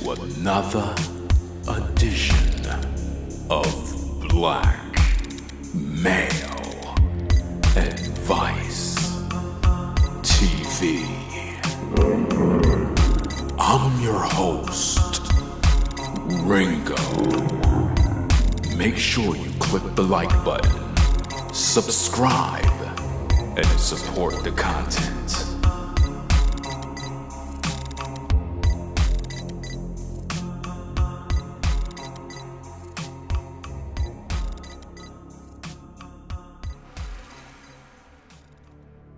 to another edition of Black Male Advice TV. I'm your host, Ringo. Make sure you click the like button, subscribe, and support the content.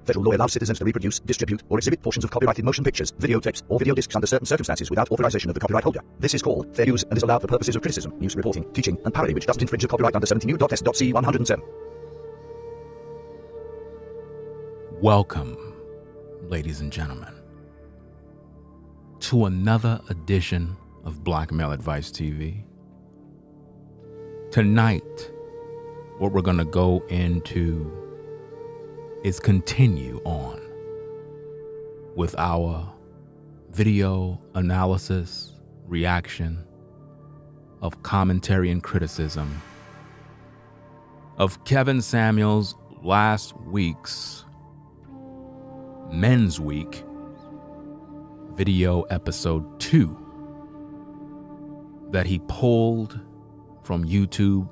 Federal law allows citizens to reproduce, distribute, or exhibit portions of copyrighted motion pictures, videotapes, or video discs under certain circumstances without authorization of the copyright holder. This is called fair use and is allowed for purposes of criticism, news reporting, teaching, and parody, which doesn't infringe the copyright under 17 U.S.C. 107. Welcome, ladies and gentlemen, to another edition of Black Male Advice TV. Tonight, what we're going to go into is continue on with our video analysis, reaction of commentary and criticism of Kevin Samuels' last week's Men's Week video episode 2 that he pulled from YouTube,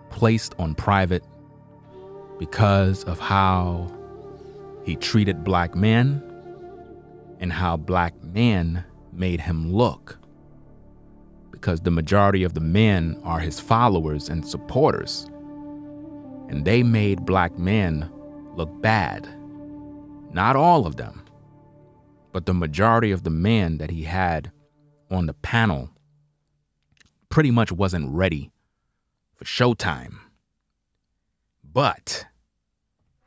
placed on private, because of how he treated black men and how black men made him look. Because the majority of the men are his followers and supporters, and they made black men look bad. Not all of them, but the majority of the men that he had on the panel pretty much wasn't ready for showtime. But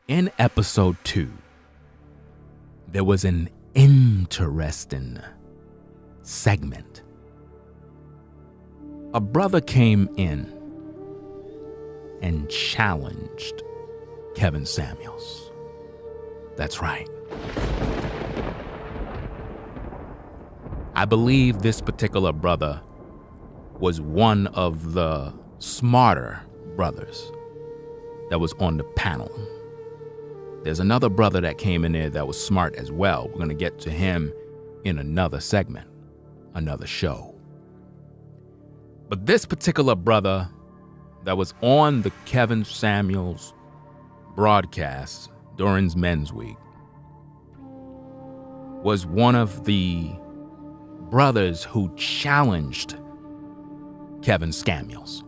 in episode 2, there was an interesting segment. A brother came in and challenged Kevin Samuels. That's right. I believe this particular brother was one of the smarter brothers that was on the panel. There's another brother that came in there that was smart as well. We're going to get to him in another segment, another show. But this particular brother that was on the Kevin Samuels broadcast during Men's Week was one of the brothers who challenged Kevin Samuels.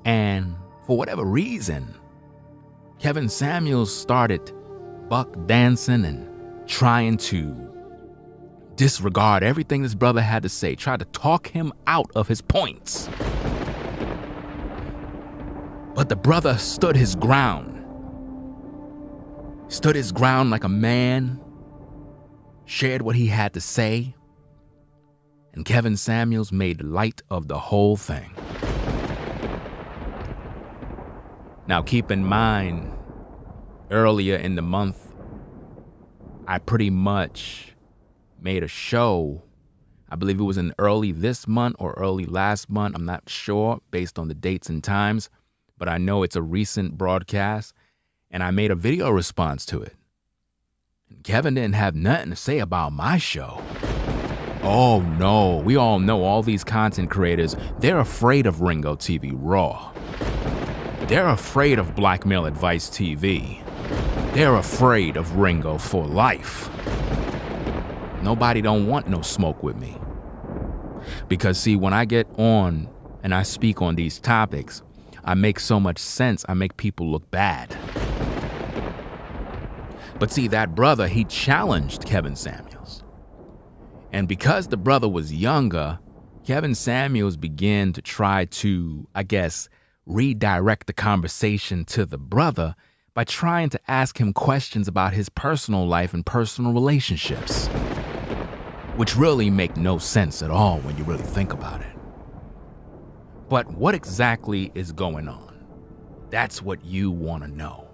And for whatever reason, Kevin Samuels started buck dancing and trying to disregard everything this brother had to say, tried to talk him out of his points. But the brother stood his ground like a man, shared what he had to say, and Kevin Samuels made light of the whole thing. Now, keep in mind, earlier in the month, I pretty much made a show. I believe it was in early this month or early last month. I'm not sure based on the dates and times, but I know it's a recent broadcast, and I made a video response to it. And Kevin didn't have nothing to say about my show. Oh no, we all know all these content creators, they're afraid of Ringo TV Raw. They're afraid of Black Male Advice TV. They're afraid of Ringo for life. Nobody don't want no smoke with me. Because see, when I get on and I speak on these topics, I make so much sense, I make people look bad. But see, that brother, he challenged Kevin Samuels. And because the brother was younger, Kevin Samuels began to try to, I guess, redirect the conversation to the brother by trying to ask him questions about his personal life and personal relationships, which really make no sense at all when you really think about it. But what exactly is going on? That's what you want to know.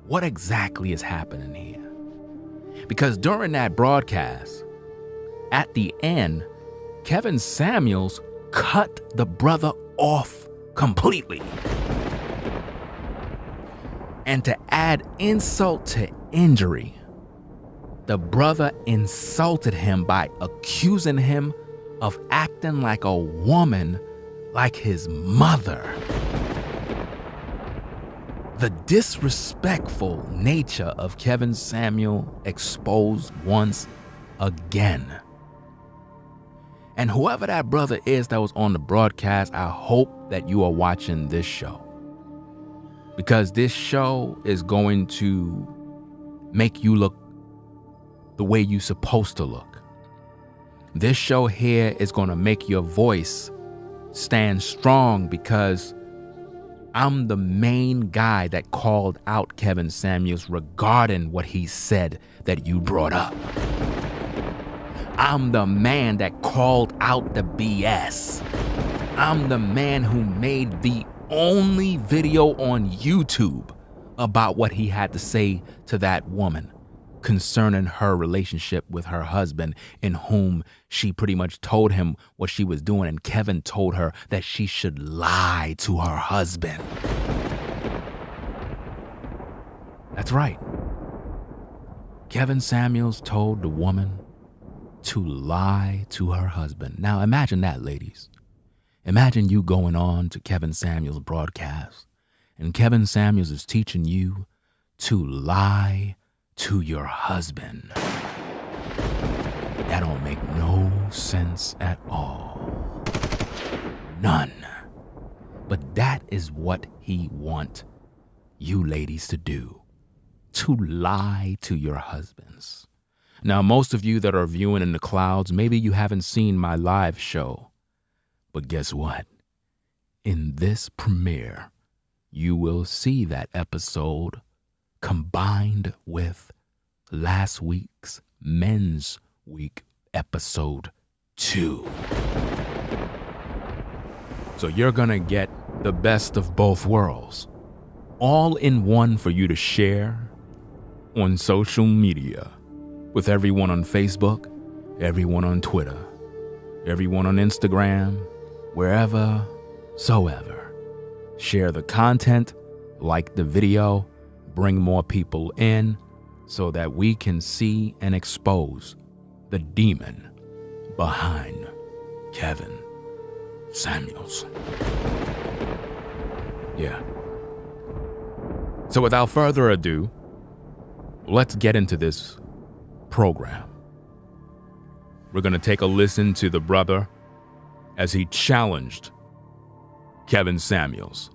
What exactly is happening here? Because during that broadcast, at the end, Kevin Samuels cut the brother off completely. And to add insult to injury, the brother insulted him by accusing him of acting like a woman, like his mother. The disrespectful nature of Kevin Samuel exposed once again. And whoever that brother is that was on the broadcast, I hope that you are watching this show. Because this show is going to make you look the way you're supposed to look. This show here is going to make your voice stand strong, because I'm the main guy that called out Kevin Samuels regarding what he said that you brought up. I'm the man that called out the BS. I'm the man who made the only video on YouTube about what he had to say to that woman concerning her relationship with her husband, in whom she pretty much told him what she was doing, and Kevin told her that she should lie to her husband. That's right. Kevin Samuels told the woman to lie to her husband. Now imagine that, ladies. Imagine you going on to Kevin Samuels' broadcast, and Kevin Samuels is teaching you to lie to your husband. That don't make no sense at all. None. But that is what he want you ladies to do. To lie to your husbands. Now, most of you that are viewing in the clouds, maybe you haven't seen my live show. But guess what? In this premiere, you will see that episode combined with last week's Men's Week episode 2. So you're gonna get the best of both worlds, all in one for you to share on social media with everyone on Facebook, everyone on Twitter, everyone on Instagram, wherever, soever. Share the content, like the video, bring more people in so that we can see and expose the demon behind Kevin Samuels. Yeah. So without further ado, let's get into this program. We're going to take a listen to the brother as he challenged Kevin Samuels.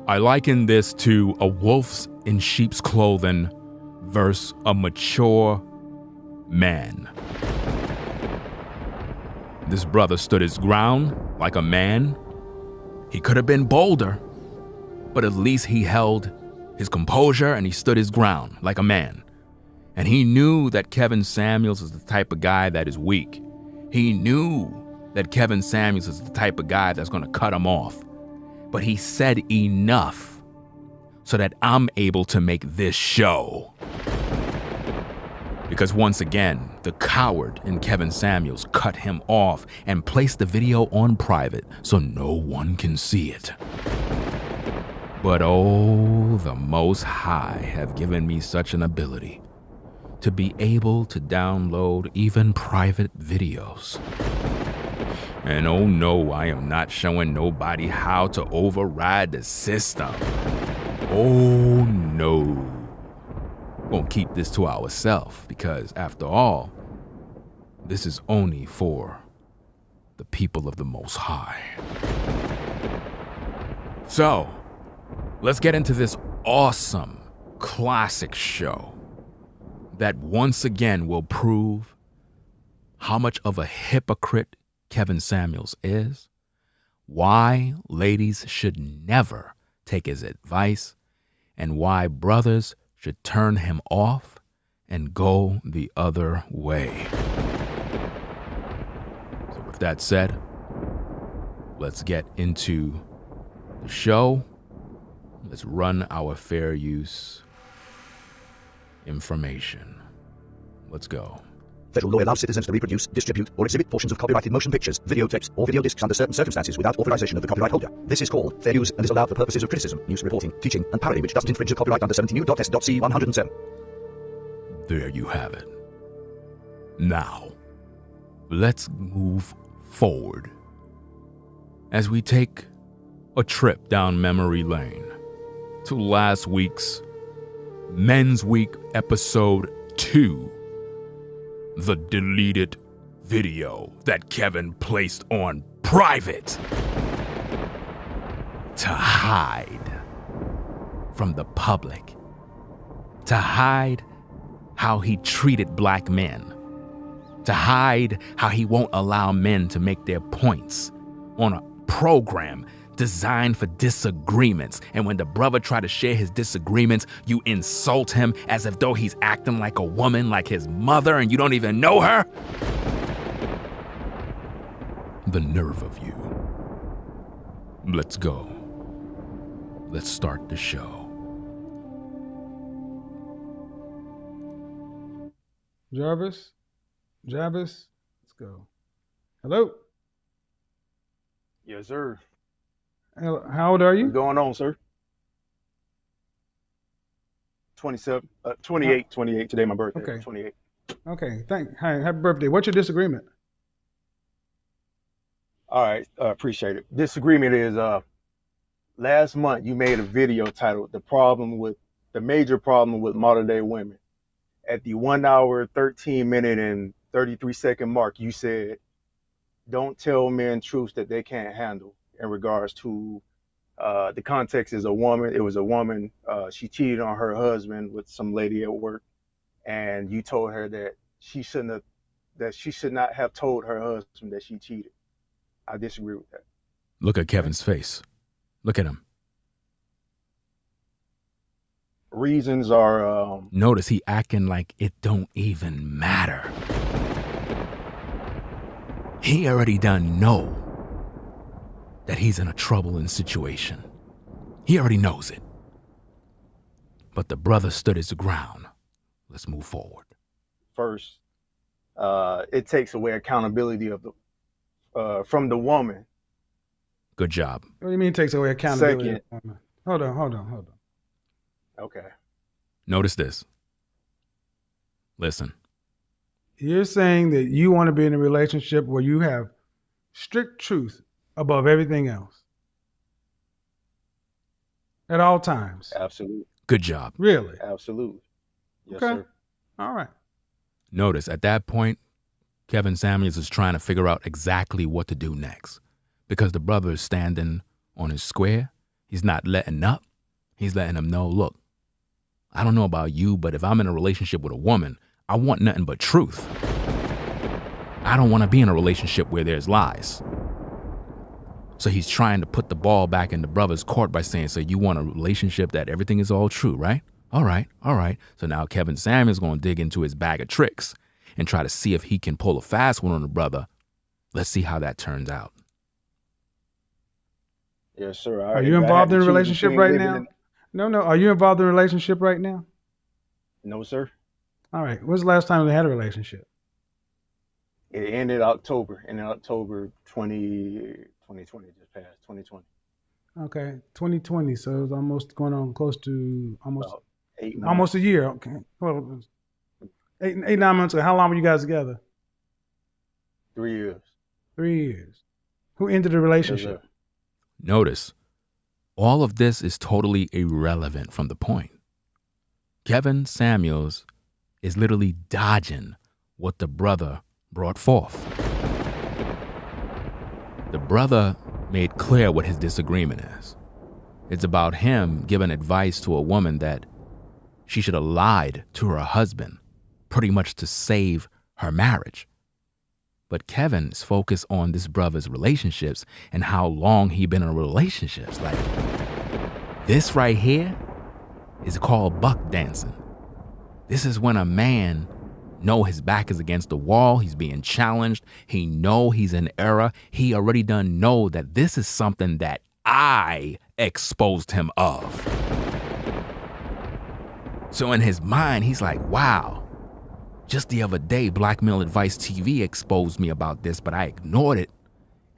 I liken this to a wolf in sheep's clothing versus a mature man. This brother stood his ground like a man. He could have been bolder, but at least he held his composure and he stood his ground like a man. And he knew that Kevin Samuels is the type of guy that is weak. He knew that Kevin Samuels is the type of guy that's going to cut him off. But he said enough so that I'm able to make this show. Because once again, the coward in Kevin Samuels cut him off and placed the video on private so no one can see it. But oh, the Most High have given me such an ability to be able to download even private videos. And oh no, I am not showing nobody how to override the system. Oh no. We're gonna keep this to ourselves because after all, this is only for the people of the Most High. So, let's get into this awesome classic show that once again will prove how much of a hypocrite Kevin Samuels is, why ladies should never take his advice, and why brothers should turn him off and go the other way. So with that said, let's get into the show. Let's run our fair use information. Let's go. Federal law allows citizens to reproduce, distribute, or exhibit portions of copyrighted motion pictures, video tapes, or video discs under certain circumstances without authorization of the copyright holder. This is called fair use and is allowed for purposes of criticism, news reporting, teaching, and parody which doesn't infringe the copyright under 17 U.S.C. 107. There you have it. Now, let's move forward as we take a trip down memory lane to last week's Men's Week episode 2, the deleted video that Kevin placed on private to hide from the public, to hide how he treated black men, to hide how he won't allow men to make their points on a program designed for disagreements. And when the brother tried to share his disagreements, you insult him as if though he's acting like a woman, like his mother, and you don't even know her. The nerve of you. Let's go. Let's start the show. Jarvis, let's go. Hello. Yes, sir. How old are you? What's going on, sir? 28 today, my birthday. Okay. 28. Okay, Hi, happy birthday. What's your disagreement? All right, appreciate it. Disagreement is last month you made a video titled the major problem with modern day women. At the 1 hour, 13 minute and 33 second mark, you said, don't tell men truths that they can't handle. In regards to the context is a woman. It was a woman. She cheated on her husband with some lady at work, and you told her that she should not have told her husband that she cheated. I disagree with that. Look at Kevin's face. Look at him. Reasons are Notice he acting like it don't even matter. He already done know that he's in a troubling situation. He already knows it. But the brother stood his ground. Let's move forward. First, it takes away accountability of from the woman. Good job. What do you mean it takes away accountability? Second. Hold on. Okay. Notice this. Listen. You're saying that you want to be in a relationship where you have strict truth above everything else at all times. Absolutely. Good job. Really? Absolutely. Yes, Okay. sir. All right. Notice at that point, Kevin Samuels is trying to figure out exactly what to do next because the brother is standing on his square. He's not letting up. He's letting him know, look, I don't know about you, but if I'm in a relationship with a woman, I want nothing but truth. I don't want to be in a relationship where there's lies. So he's trying to put the ball back in the brother's court by saying, so you want a relationship that everything is all true, right? All right. So now Kevin Samuels is going to dig into his bag of tricks and try to see if he can pull a fast one on the brother. Let's see how that turns out. Yes, sir. Are you involved in a relationship right now? No. Are you involved in a relationship right now? No, sir. All right. When's the last time they had a relationship? It ended October 2020, just passed 2020. Okay, 2020. So it's almost going on close to About 8 months. almost a year. Okay, well, 9 months ago. How long were you guys together? 3 years. 3 years. Who ended the Yes, relationship? sir. Notice, all of this is totally irrelevant from the point. Kevin Samuels is literally dodging what the brother brought forth. The brother made clear what his disagreement is. It's about him giving advice to a woman that she should have lied to her husband, pretty much to save her marriage. But Kevin's focused on this brother's relationships and how long he been in relationships. Like, this right here is called buck dancing. This is when a man know his back is against the wall, he's being challenged, he know he's in error, he already done know that this is something that I exposed him of. So in his mind, he's like, wow, Just the other day, Black Male Advice TV exposed me about this, but I ignored it.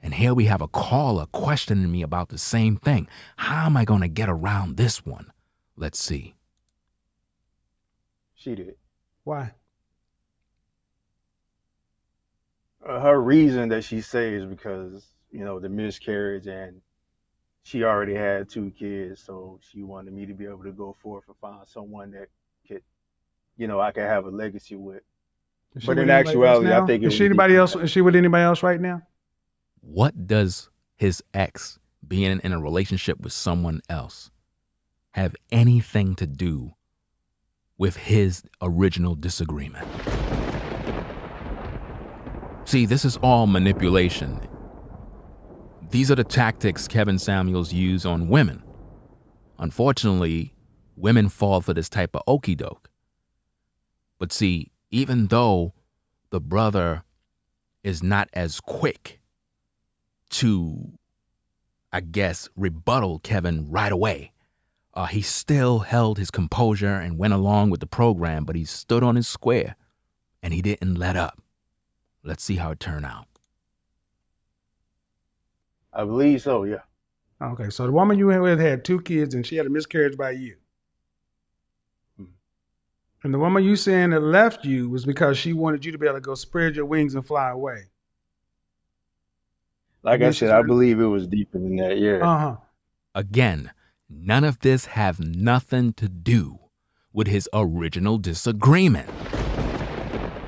And here we have a caller questioning me about the same thing. How am I going to get around this one? Let's see. She did. Why? Her reason that she says is because, you know, the miscarriage, and she already had 2 kids, so she wanted me to be able to go forth and find someone that could, you know, I could have a legacy with. Is she But with in anybody else actuality, now? I think it Is was she anybody deeper else? than that. Is she with anybody else right now? What does his ex being in a relationship with someone else have anything to do with his original disagreement? See, this is all manipulation. These are the tactics Kevin Samuels used on women. Unfortunately, women fall for this type of okie doke. But see, even though the brother is not as quick to, I guess, rebuttal Kevin right away, he still held his composure and went along with the program, but he stood on his square and he didn't let up. Let's see how it turned out. I believe so, yeah. Okay, so the woman you were with had 2 kids and she had a miscarriage by you. Mhm. And the woman you saying that left you was because she wanted you to be able to go spread your wings and fly away. Like And I then she said, I started- believe it was deeper than that, yeah. Uh-huh. Again, none of this have nothing to do with his original disagreement.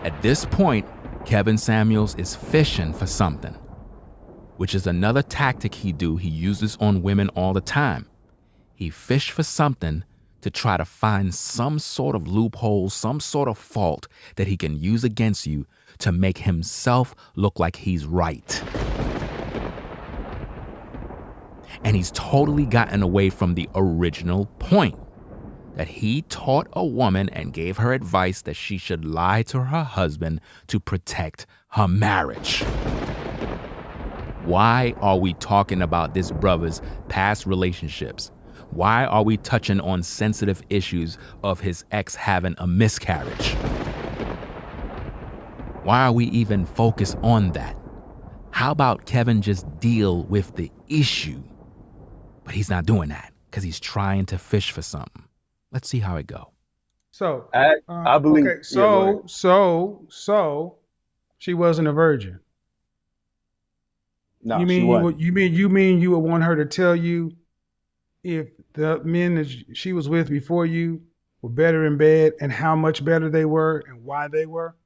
At this point, Kevin Samuels is fishing for something, which is another tactic he uses on women all the time. He fish for something to try to find some sort of loophole, some sort of fault that he can use against you to make himself look like he's right. And he's totally gotten away from the original point, that he taught a woman and gave her advice that she should lie to her husband to protect her marriage. Why are we talking about this brother's past relationships? Why are we touching on sensitive issues of his ex having a miscarriage? Why are we even focused on that? How about Kevin just deal with the issue? But he's not doing that because he's trying to fish for something. Let's see how it go. So I believe. Okay, yeah, go ahead. so she wasn't a virgin. No, you she mean wasn't. you mean you would want her to tell you if the men that she was with before you were better in bed and how much better they were and why they were?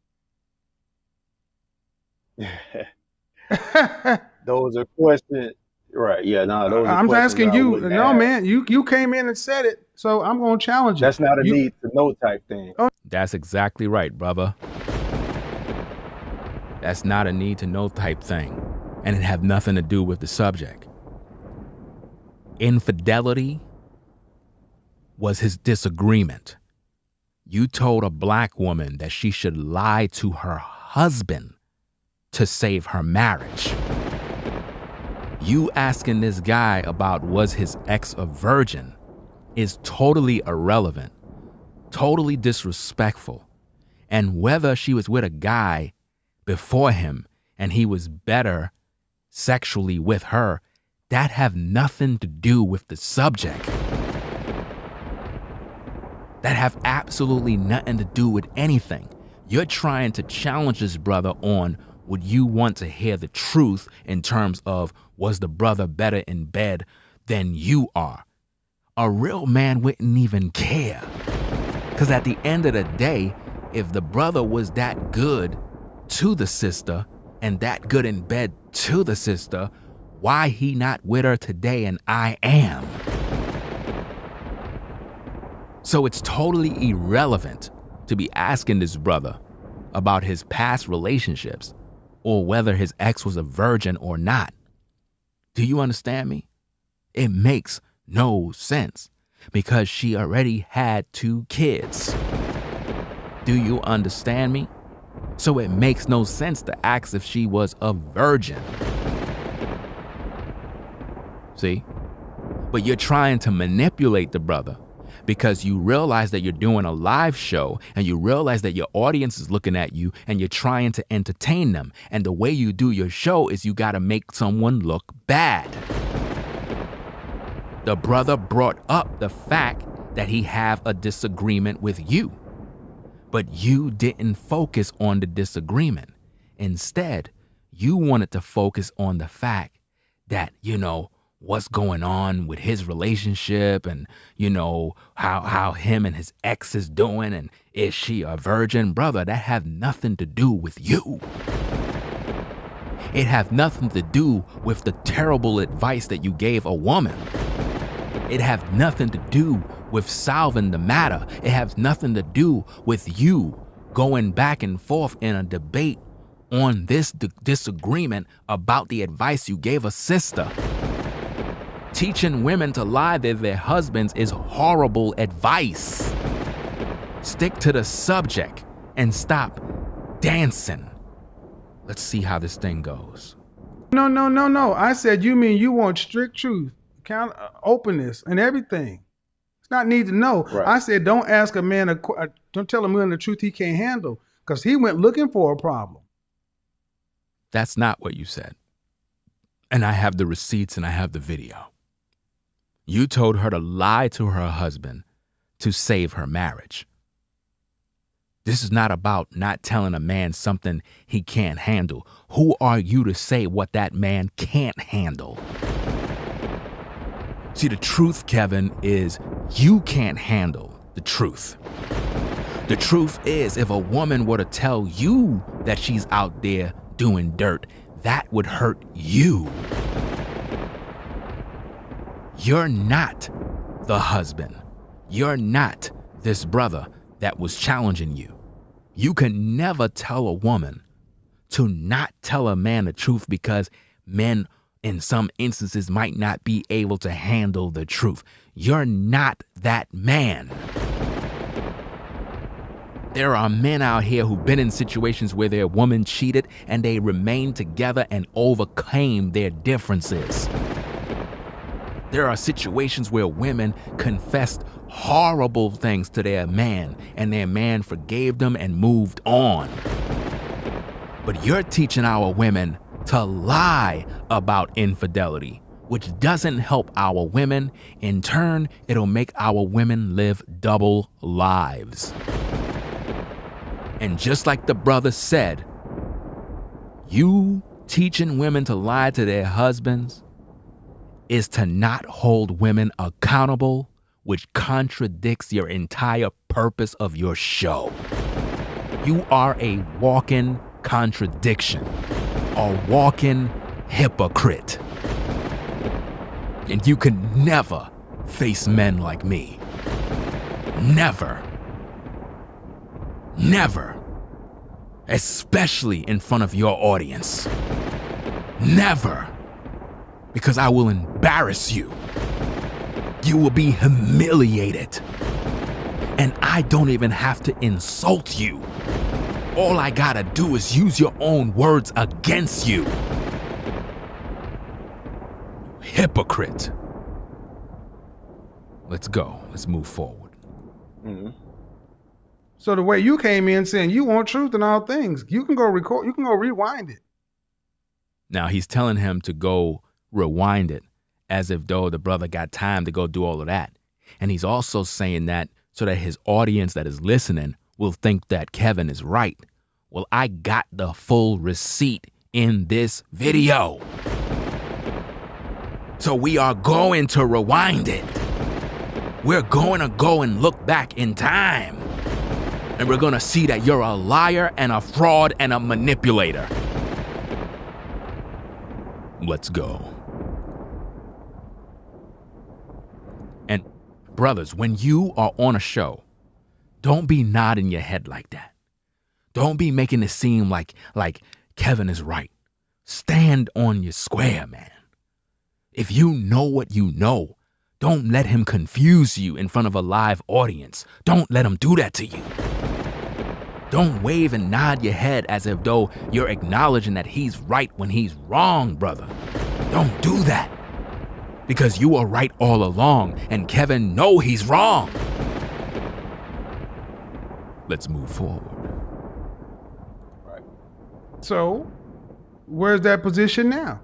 Those are questions. Right, yeah, no, those are I'm questions asking I you. wouldn't No, ask. man, you came in and said it, so I'm going to challenge you. That's not a You- need to know type thing. That's exactly right, brother. That's not a need to know type thing, and it have nothing to do with the subject. Infidelity was his disagreement. You told a black woman that she should lie to her husband to save her marriage. You asking this guy about was his ex a virgin is totally irrelevant, totally disrespectful. And whether she was with a guy before him and he was better sexually with her, that have nothing to do with the subject. That have absolutely nothing to do with anything. You're trying to challenge this brother on would you want to hear the truth in terms of was the brother better in bed than you are? A real man wouldn't even care. Because at the end of the day, if the brother was that good to the sister and that good in bed to the sister, why he not with her today and I am? So it's totally irrelevant to be asking this brother about his past relationships or whether his ex was a virgin or not. Do you understand me? It makes no sense because she already had 2 kids. Do you understand me? So it makes no sense to ask if she was a virgin. See? But you're trying to manipulate the brother because you realize that you're doing a live show and you realize that your audience is looking at you and you're trying to entertain them. And the way you do your show is you got to make someone look bad. The brother brought up the fact that he have a disagreement with you, but you didn't focus on the disagreement. Instead, you wanted to focus on the fact that, what's going on with his relationship and, how him and his ex is doing and is she a virgin? Brother, that have nothing to do with you. It have nothing to do with the terrible advice that you gave a woman. It have nothing to do with solving the matter. It has nothing to do with you going back and forth in a debate on this disagreement about the advice you gave a sister. Teaching women to lie to their husbands is horrible advice. Stick to the subject and stop dancing. Let's see how this thing goes. No. I said, you mean you want strict truth, openness, and everything. It's not need to know. Right. I said, don't ask a man, don't tell a man the truth he can't handle, because he went looking for a problem. That's not what you said. And I have the receipts and I have the video. You told her to lie to her husband to save her marriage. This is not about not telling a man something he can't handle. Who are you to say what that man can't handle? See, the truth, Kevin, is you can't handle the truth. The truth is, if a woman were to tell you that she's out there doing dirt, that would hurt you. You're not the husband. You're not this brother that was challenging you. You can never tell a woman to not tell a man the truth because men in some instances might not be able to handle the truth. You're not that man. There are men out here who've been in situations where their woman cheated and they remained together and overcame their differences. There are situations where women confessed horrible things to their man and their man forgave them and moved on. But you're teaching our women to lie about infidelity, which doesn't help our women. In turn, it'll make our women live double lives. And just like the brother said, you teaching women to lie to their husbands is to not hold women accountable, which contradicts your entire purpose of your show. You are a walking contradiction, a walking hypocrite. And you can never face men like me. Never. Never. Especially in front of your audience. Never. Because I will embarrass you. You will be humiliated. And I don't even have to insult you. All I gotta do is use your own words against you. Hypocrite. Let's go. Let's move forward. Mm-hmm. So the way you came in saying you want truth in all things, you can go record, you can go rewind it. Now he's telling him to go rewind it as if though the brother got time to go do all of that. And he's also saying that so that his audience that is listening will think that Kevin is right. Well, I got the full receipt in this video. So we are going to rewind it. We're going to go and look back in time. And we're going to see that you're a liar and a fraud and a manipulator. Let's go. And brothers, when you are on a show, don't be nodding your head like that. Don't be making it seem like Kevin is right. Stand on your square, man. If you know what you know, don't let him confuse you in front of a live audience. Don't let him do that to you. Don't wave and nod your head as if though you're acknowledging that he's right when he's wrong, brother. Don't do that. Because you are right all along and Kevin know he's wrong. Let's move forward. Right. So, where's that position now?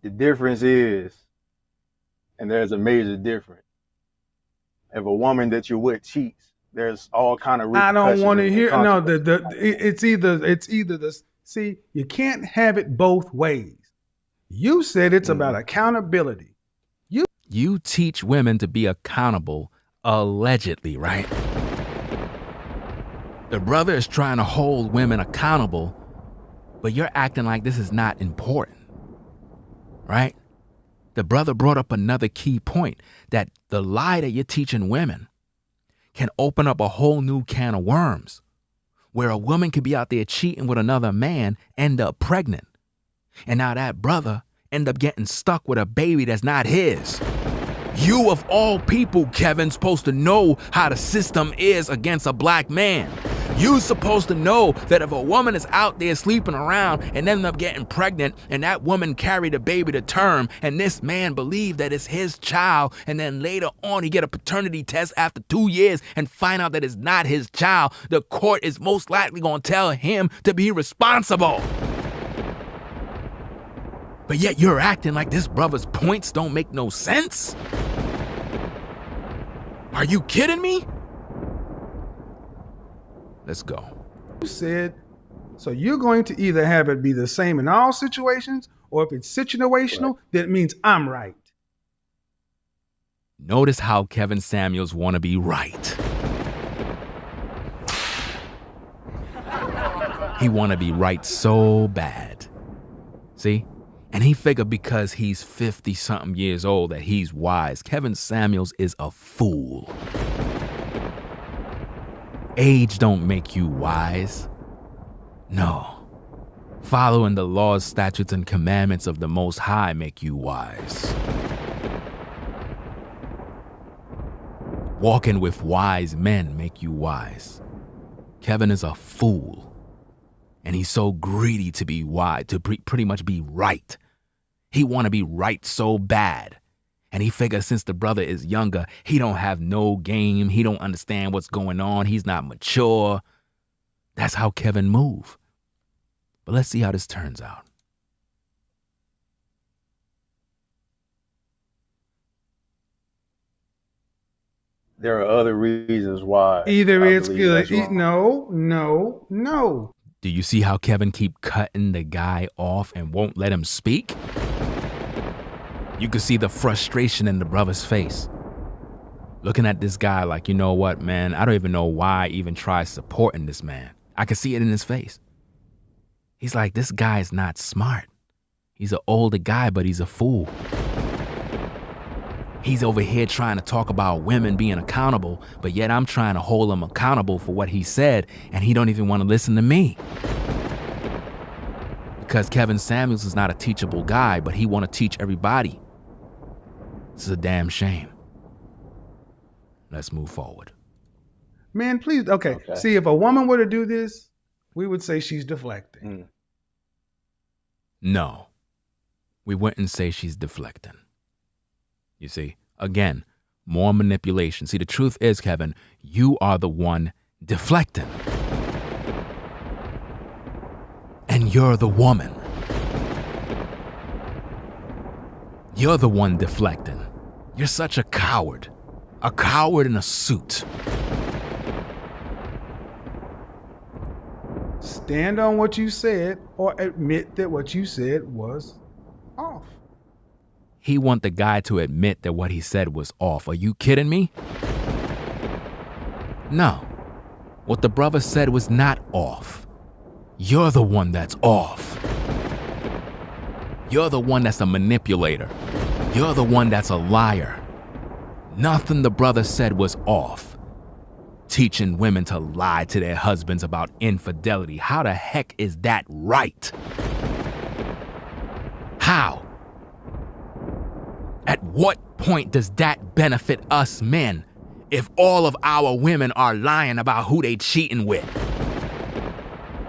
The difference is, and there's a major difference. If a woman that you're with cheats, there's all kind of I don't repercussions want to and hear. No, consequences. it's either the. See, you can't have it both ways. You said it's about accountability. You teach women to be accountable, allegedly, right? The brother is trying to hold women accountable, but you're acting like this is not important, right? The brother brought up another key point, that the lie that you're teaching women can open up a whole new can of worms, where a woman could be out there cheating with another man, end up pregnant. And now that brother end up getting stuck with a baby that's not his. You of all people, Kevin, supposed to know how the system is against a black man. You supposed to know that if a woman is out there sleeping around and end up getting pregnant and that woman carried a baby to term and this man believed that it's his child, and then later on he get a paternity test after 2 years and find out that it's not his child, the court is most likely going to tell him to be responsible. But yet you're acting like this brother's points don't make no sense? Are you kidding me? Let's go. You said, so you're going to either have it be the same in all situations, or if it's situational, then it means I'm right. Notice how Kevin Samuels want to be right. He want to be right so bad. See? And he figured because he's 50-something years old that he's wise. Kevin Samuels is a fool. Age don't make you wise. No. Following the laws, statutes, and commandments of the Most High make you wise. Walking with wise men make you wise. Kevin is a fool. And he's so greedy to be wise, to pretty much be right. He want to be right so bad. And he figures since the brother is younger, he don't have no game. He don't understand what's going on. He's not mature. That's how Kevin move. But let's see how this turns out. There are other reasons why. Either I it's believe that's good. wrong. No. Do you see how Kevin keep cutting the guy off and won't let him speak? You can see the frustration in the brother's face. Looking at this guy like, you know what, man, I don't even know why I even try supporting this man. I can see it in his face. He's like, this guy is not smart. He's an older guy, but he's a fool. He's over here trying to talk about women being accountable, but yet I'm trying to hold him accountable for what he said, and he don't even want to listen to me. Because Kevin Samuels is not a teachable guy, but he want to teach everybody. This is a damn shame. Let's move forward. Man, please. Okay. See, if a woman were to do this, we would say she's deflecting. No, we wouldn't say she's deflecting. You see, again, more manipulation. See, the truth is, Kevin, you are the one deflecting. And you're the woman. You're the one deflecting. You're such a coward in a suit. Stand on what you said or admit that what you said was off. He want the guy to admit that what he said was off. Are you kidding me? No. What the brother said was not off. You're the one that's off. You're the one that's a manipulator. You're the one that's a liar. Nothing the brother said was off. Teaching women to lie to their husbands about infidelity. How the heck is that right? How? At what point does that benefit us men if all of our women are lying about who they cheating with?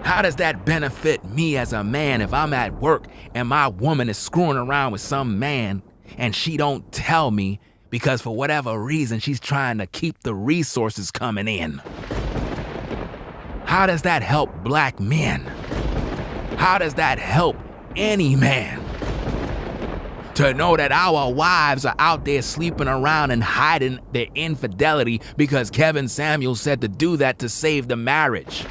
How does that benefit me as a man if I'm at work and my woman is screwing around with some man and she don't tell me, because for whatever reason, she's trying to keep the resources coming in. How does that help black men? How does that help any man? To know that our wives are out there sleeping around and hiding their infidelity because Kevin Samuels said to do that to save the marriage.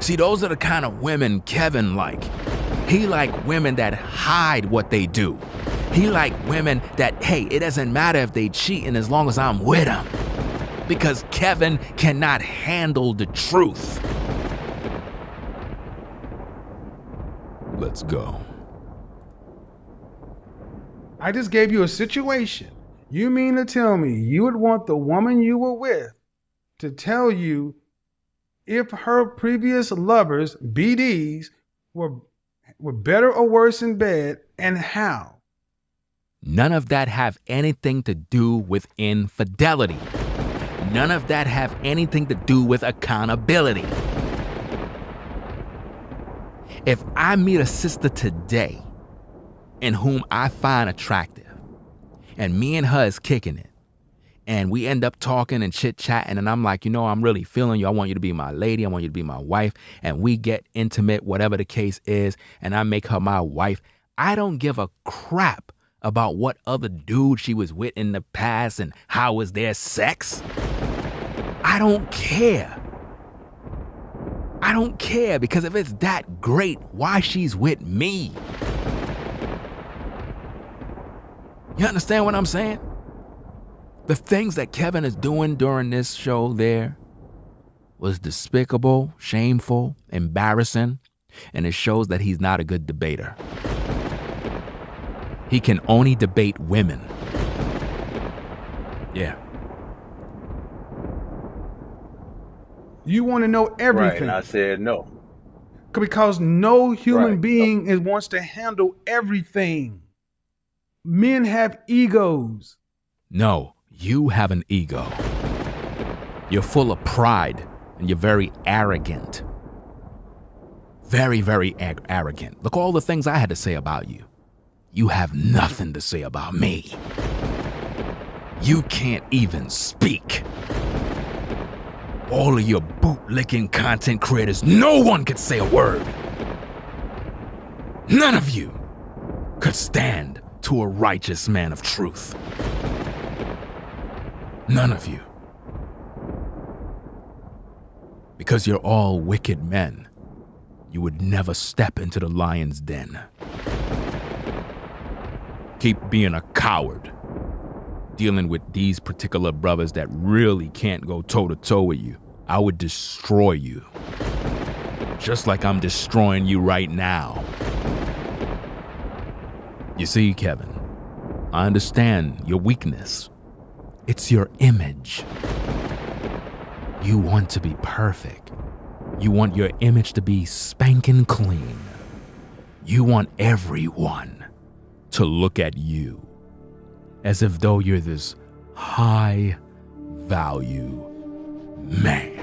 See, those are the kind of women Kevin like. He like women that hide what they do. He like women that, hey, it doesn't matter if they cheating as long as I'm with them. Because Kevin cannot handle the truth. Let's go. I just gave you a situation. You mean to tell me you would want the woman you were with to tell you if her previous lovers, BDs, were better or worse in bed, and how? None of that have anything to do with infidelity. None of that have anything to do with accountability. If I meet a sister today in whom I find attractive, and me and her is kicking it, and we end up talking and chit-chatting, and I'm like, I'm really feeling you. I want you to be my lady. I want you to be my wife. And we get intimate, whatever the case is, and I make her my wife. I don't give a crap about what other dude she was with in the past and how was their sex. I don't care. I don't care, because if it's that great, why she's with me? You understand what I'm saying? The things that Kevin is doing during this show there was despicable, shameful, embarrassing, and it shows that he's not a good debater. He can only debate women. Yeah. You want to know everything. Right, and I said no. Because no human being wants to handle everything. Men have egos. No, you have an ego. You're full of pride, and you're very arrogant. Very, very arrogant. Look, all the things I had to say about you. You have nothing to say about me. You can't even speak. All of your bootlicking content creators, no one could say a word. None of you could stand to a righteous man of truth. None of you. Because you're all wicked men. You would never step into the lion's den. Keep being a coward, dealing with these particular brothers that really can't go toe-to-toe with you. I would destroy you. Just like I'm destroying you right now. You see, Kevin, I understand your weakness. It's your image. You want to be perfect. You want your image to be spanking clean. You want everyone to look at you as if though you're this high value man.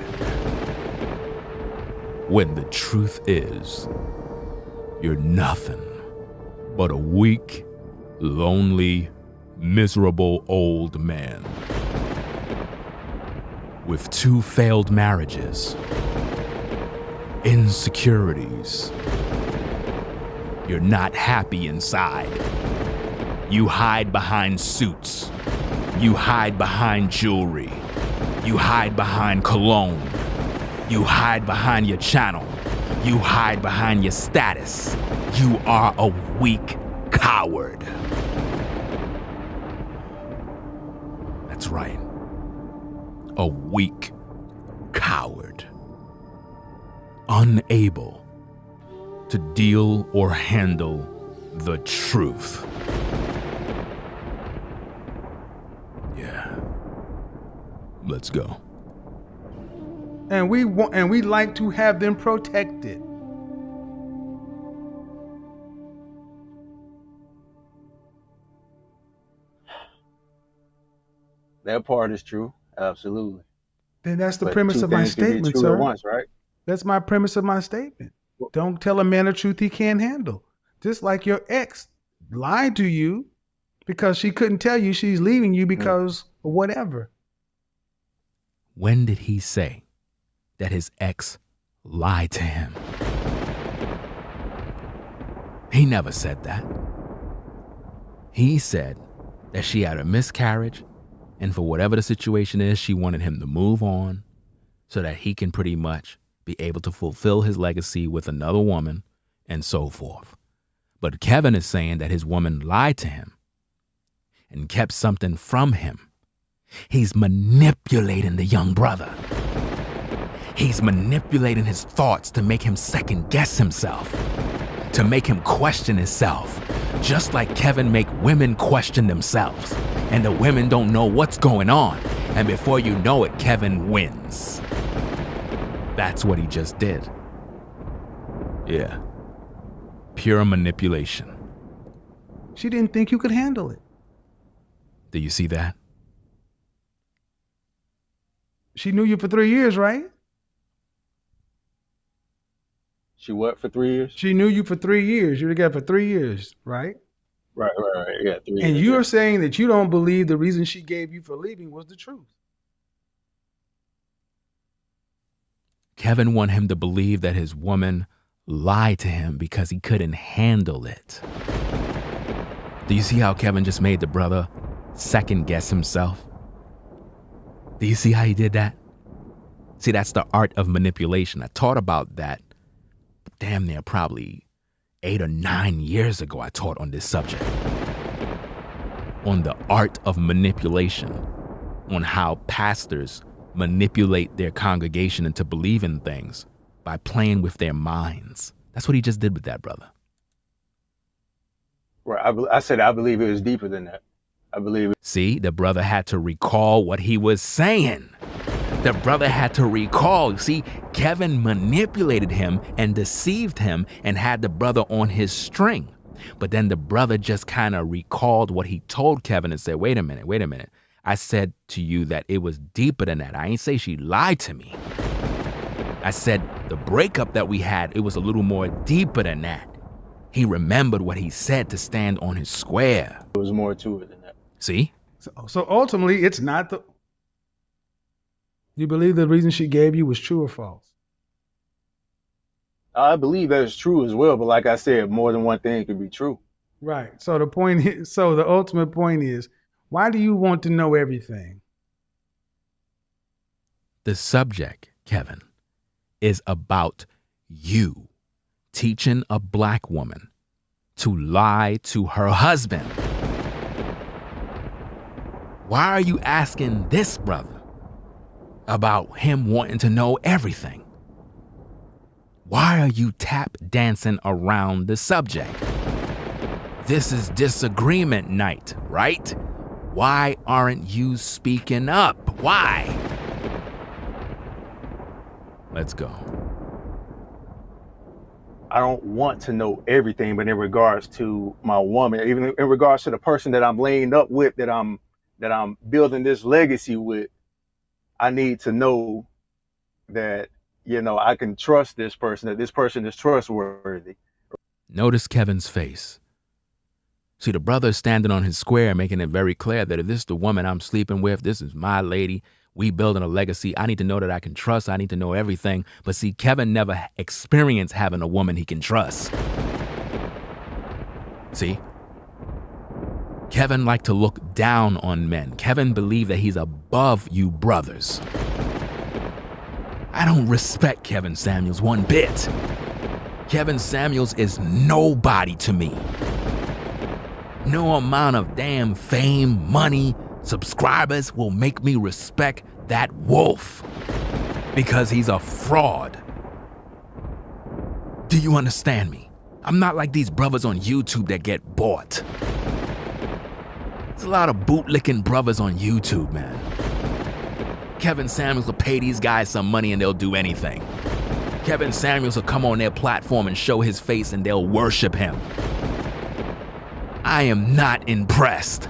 When the truth is, you're nothing but a weak, lonely, miserable old man with 2 failed marriages, insecurities. You're not happy inside. You hide behind suits. You hide behind jewelry. You hide behind cologne. You hide behind your channel. You hide behind your status. You are a weak coward. That's right. A weak coward. Unable to deal or handle the truth. Yeah. Let's go. And we like to have them protected. That part is true. Absolutely. Then that's the But premise two of my things can be statement, true sir. at once, right? That's my premise of my statement. Don't tell a man a truth he can't handle. Just like your ex lied to you because she couldn't tell you she's leaving you because of whatever. When did he say that his ex lied to him? He never said that. He said that she had a miscarriage, and for whatever the situation is, she wanted him to move on so that he can pretty much be able to fulfill his legacy with another woman and so forth. But Kevin is saying that his woman lied to him and kept something from him. He's manipulating the young brother. He's manipulating his thoughts to make him second guess himself, to make him question himself, just like Kevin make women question themselves, and the women don't know what's going on, and before you know it, Kevin wins. That's what he just did. Yeah. Pure manipulation. She didn't think you could handle it. Do you see that? She knew you for 3 years, right? She what for 3 years? She knew you for 3 years. You were together for 3 years, right? Right. Yeah, 3 years. And you're saying that you don't believe the reason she gave you for leaving was the truth. Kevin wanted him to believe that his woman lied to him because he couldn't handle it. Do you see how Kevin just made the brother second guess himself? Do you see how he did that? See, that's the art of manipulation. I taught about that damn near probably 8 or 9 years ago. I taught on this subject, on the art of manipulation, on how pastors manipulate their congregation into believing things by playing with their minds. That's what he just did with that brother. Right. I said I believe it was deeper than that. I believe it. See, the brother had to recall what he was saying. The brother had to recall. See, Kevin manipulated him and deceived him and had the brother on his string. But then the brother just kind of recalled what he told Kevin and said, wait a minute. I said to you that it was deeper than that. I ain't say she lied to me. I said the breakup that we had, it was a little more deeper than that. He remembered what he said to stand on his square. There was more to it than that. See? So ultimately, it's not the... You believe the reason she gave you was true or false? I believe that is true as well, but like I said, more than one thing could be true. Right. So the ultimate point is, why do you want to know everything? The subject, Kevin, is about you teaching a black woman to lie to her husband. Why are you asking this brother about him wanting to know everything? Why are you tap dancing around the subject? This is disagreement night, right? Why aren't you speaking up? Why? Let's go. I don't want to know everything, but in regards to my woman, even in regards to the person that I'm laying up with, that I'm building this legacy with, I need to know that, I can trust this person, that this person is trustworthy. Notice Kevin's face. See, the brother is standing on his square, making it very clear that if this is the woman I'm sleeping with, this is my lady, we building a legacy, I need to know that I can trust, I need to know everything. But see, Kevin never experienced having a woman he can trust. See? Kevin liked to look down on men. Kevin believed that he's above you brothers. I don't respect Kevin Samuels one bit. Kevin Samuels is nobody to me. No amount of damn fame, money, subscribers will make me respect that wolf, because he's a fraud. Do you understand me? I'm not like these brothers on YouTube that get bought. There's a lot of bootlicking brothers on YouTube, man. Kevin Samuels will pay these guys some money and they'll do anything. Kevin Samuels will come on their platform and show his face and they'll worship him. I am not impressed.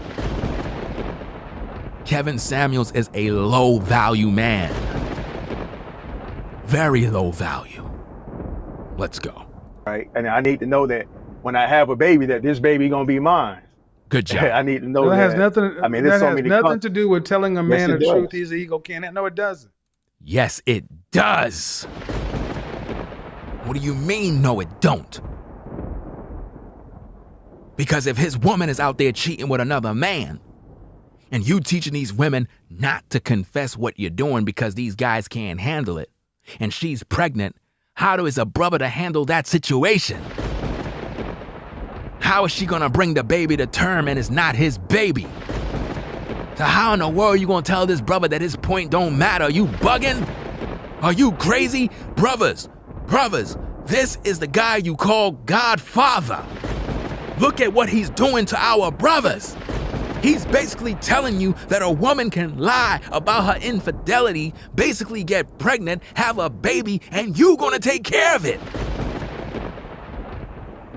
Kevin Samuels is a low-value man. Very low value. Let's go. Right? And I need to know that when I have a baby, that this baby gonna be mine. Good job. I need to know That that. has nothing. I mean, that there's so has many nothing to do with telling a Yes, man it the truth. does. His ego can't. No, it doesn't. Yes, it does. What do you mean, no, it don't? Because if his woman is out there cheating with another man, and you teaching these women not to confess what you're doing because these guys can't handle it, and she's pregnant, how is a brother to handle that situation? How is she gonna bring the baby to term and it's not his baby? So how in the world are you gonna tell this brother that his point don't matter? Are you bugging? Are you crazy? Brothers, this is the guy you call Godfather. Look at what he's doing to our brothers. He's basically telling you that a woman can lie about her infidelity, basically get pregnant, have a baby, and you gonna take care of it.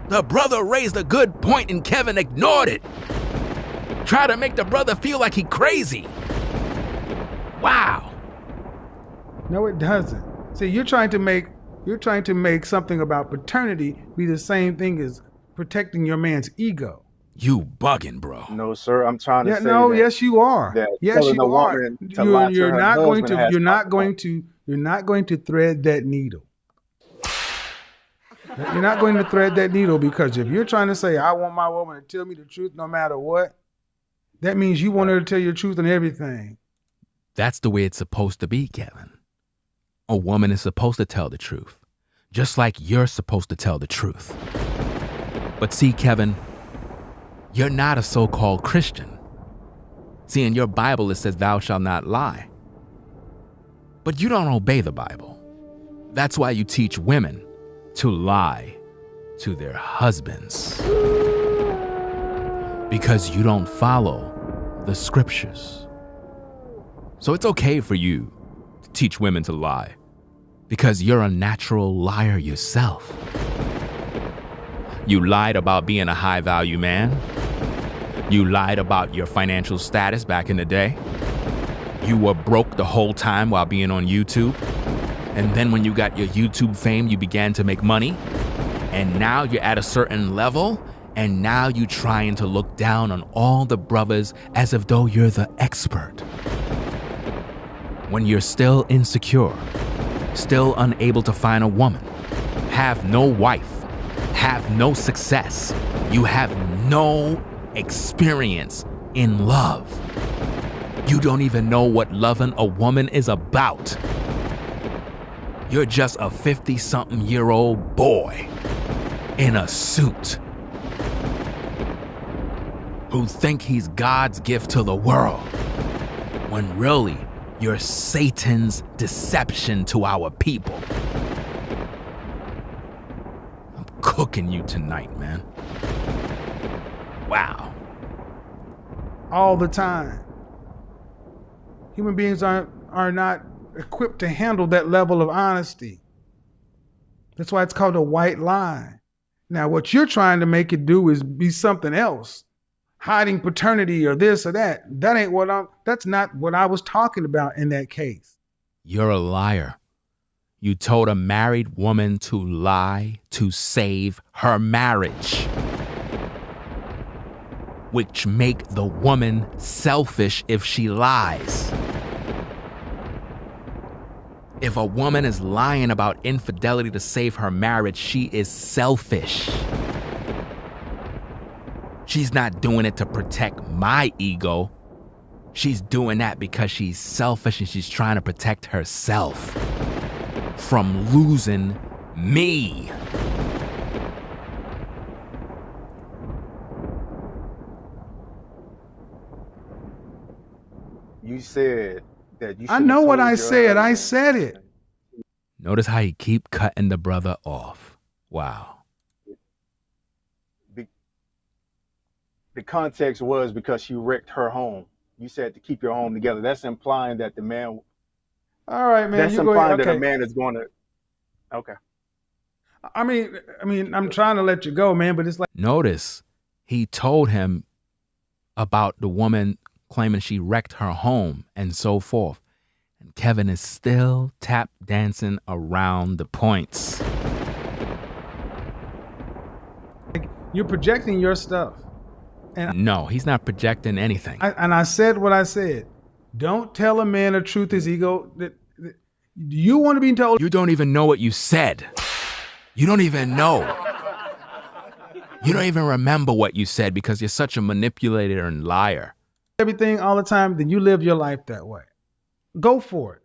The brother raised a good point and Kevin ignored it. Try to make the brother feel like he crazy. Wow. No, it doesn't. See, you're trying to make something about paternity be the same thing as protecting your man's ego. You bugging, bro. No, sir. I'm trying to say Yes, you are. that Yes, telling you a are. woman to lie to her husband has You're not going to thread that needle. You're not going to thread that needle, because if you're trying to say, I want my woman to tell me the truth no matter what, that means you want her to tell you the truth on everything. That's the way it's supposed to be, Kevin. A woman is supposed to tell the truth, just like you're supposed to tell the truth. But see, Kevin, you're not a so-called Christian. See, in your Bible it says, thou shalt not lie. But you don't obey the Bible. That's why you teach women to lie to their husbands. Because you don't follow the scriptures. So it's okay for you to teach women to lie, because you're a natural liar yourself. You lied about being a high-value man. You lied about your financial status back in the day. You were broke the whole time while being on YouTube. And then when you got your YouTube fame, you began to make money. And now you're at a certain level, and now you're trying to look down on all the brothers as if though you're the expert. When you're still insecure, still unable to find a woman, have no wife, have no success, you have no experience in love. You don't even know what loving a woman is about. You're just a 50-something-year-old boy in a suit who think he's God's gift to the world, when really you're Satan's deception to our people. I'm cooking you tonight, man. Wow. All the time. Human beings are not equipped to handle that level of honesty. That's why it's called a white lie. Now, what you're trying to make it do is be something else, hiding paternity or this or that. That's not what I was talking about in that case. You're a liar. You told a married woman to lie to save her marriage, which make the woman selfish if she lies. If a woman is lying about infidelity to save her marriage, she is selfish. She's not doing it to protect my ego. She's doing that because she's selfish and she's trying to protect herself from losing me. You said that you. I know what I said. I said it. Notice how he keep cutting the brother off. Wow. The context was because you wrecked her home. You said to keep your home together. That's implying that the man. All right, man. That's implying that a man is going to. Okay. I mean, I'm trying to let you go, man, but it's like. Notice he told him about the woman claiming she wrecked her home and so forth. And Kevin is still tap dancing around the points. You're projecting your stuff. No, he's not projecting anything. I said what I said. Don't tell a man the truth his ego. You want to be told? You don't even know what you said. You don't even know. You don't even remember what you said because you're such a manipulator and liar. Everything all the time, then you live your life that way. Go for it.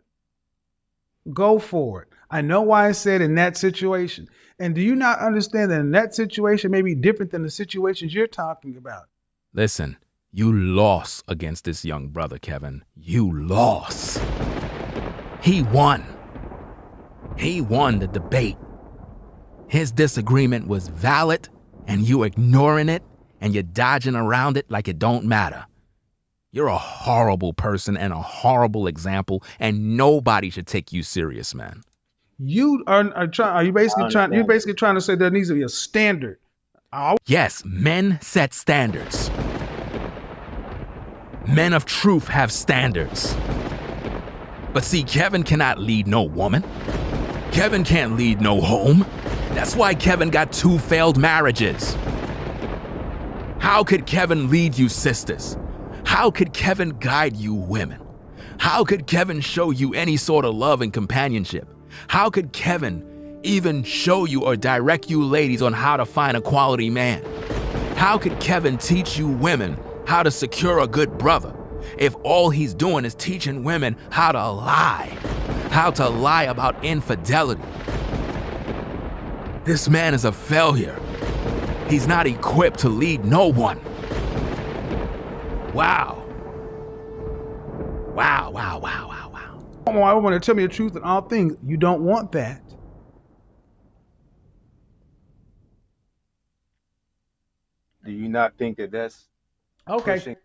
Go for it. I know why I said in that situation. And do you not understand that in that situation may be different than the situations you're talking about? Listen, you lost against this young brother, Kevin. You lost. He won. He won the debate. His disagreement was valid, and you ignoring it, and you're dodging around it like it don't matter. You're a horrible person and a horrible example, and nobody should take you serious, man. You are you basically trying? You're basically trying to say there needs to be a standard. Yes, men set standards. Men of truth have standards. But see, Kevin cannot lead no woman. Kevin can't lead no home. That's why Kevin got 2 failed marriages. How could Kevin lead you sisters? How could Kevin guide you women? How could Kevin show you any sort of love and companionship? How could Kevin even show you or direct you ladies on how to find a quality man? How could Kevin teach you women how to secure a good brother if all he's doing is teaching women how to lie about infidelity? This man is a failure. He's not equipped to lead no one. Wow. Wow, wow, wow, wow, wow. I want to tell me the truth in all things. You don't want that. Do you not think that that's okay? Pushing?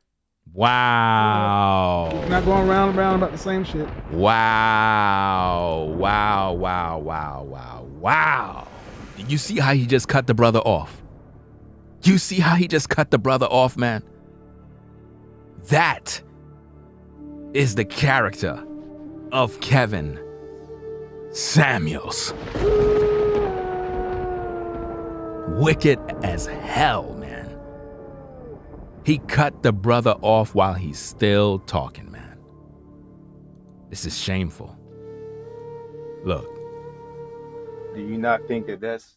Wow. Not going round and round about the same shit. Wow. Wow, wow, wow, wow, wow. You see how he just cut the brother off? You see how he just cut the brother off, man? That is the character of Kevin Samuels. Wicked as hell, man. He cut the brother off while he's still talking, man. This is shameful. Look. Do you not think that that's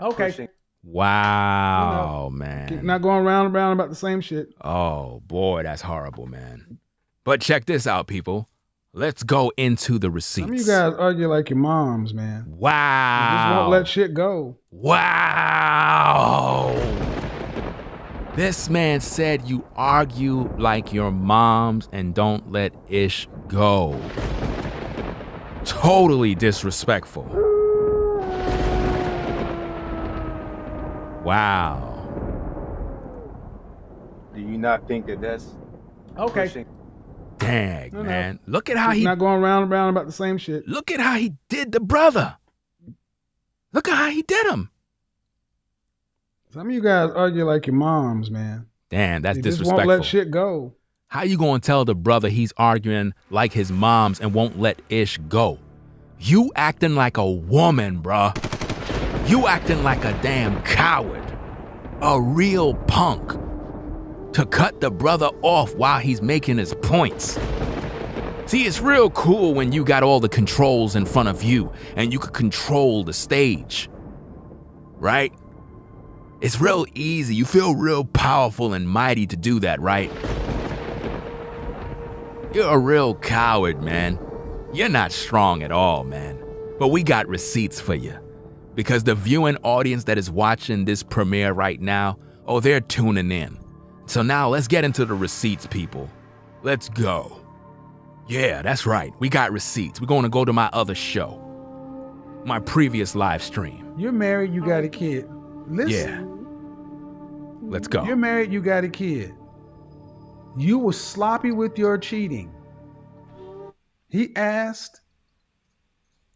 okay? Pushing? Wow, man. Not going round and round about the same shit. Oh, boy, that's horrible, man. But check this out, people. Let's go into the receipts. Some of you guys argue like your moms, man. Wow. You just won't let shit go. Wow. This man said you argue like your moms and don't let ish go. Totally disrespectful. Wow. Do you not think that that's okay? Pushing? Dang, man. Look at how he not going round and round about the same shit. Look at how he did the brother. Look at how he did him. Some of you guys argue like your moms, man. Damn, that's you disrespectful. Just won't let shit go. How you gonna tell the brother he's arguing like his moms and won't let ish go? You acting like a woman, bruh. You acting like a damn coward. A real punk. To cut the brother off while he's making his points. See, it's real cool when you got all the controls in front of you and you could control the stage. Right? It's real easy. You feel real powerful and mighty to do that, right? You're a real coward, man. You're not strong at all, man. But we got receipts for you. Because the viewing audience that is watching this premiere right now, oh, they're tuning in. So now let's get into the receipts, people. Let's go. Yeah, that's right. We got receipts. We're going to go to my other show. My previous live stream. You're married, you got a kid. Listen. Yeah. Let's go. You're married, you got a kid. You were sloppy with your cheating. He asked,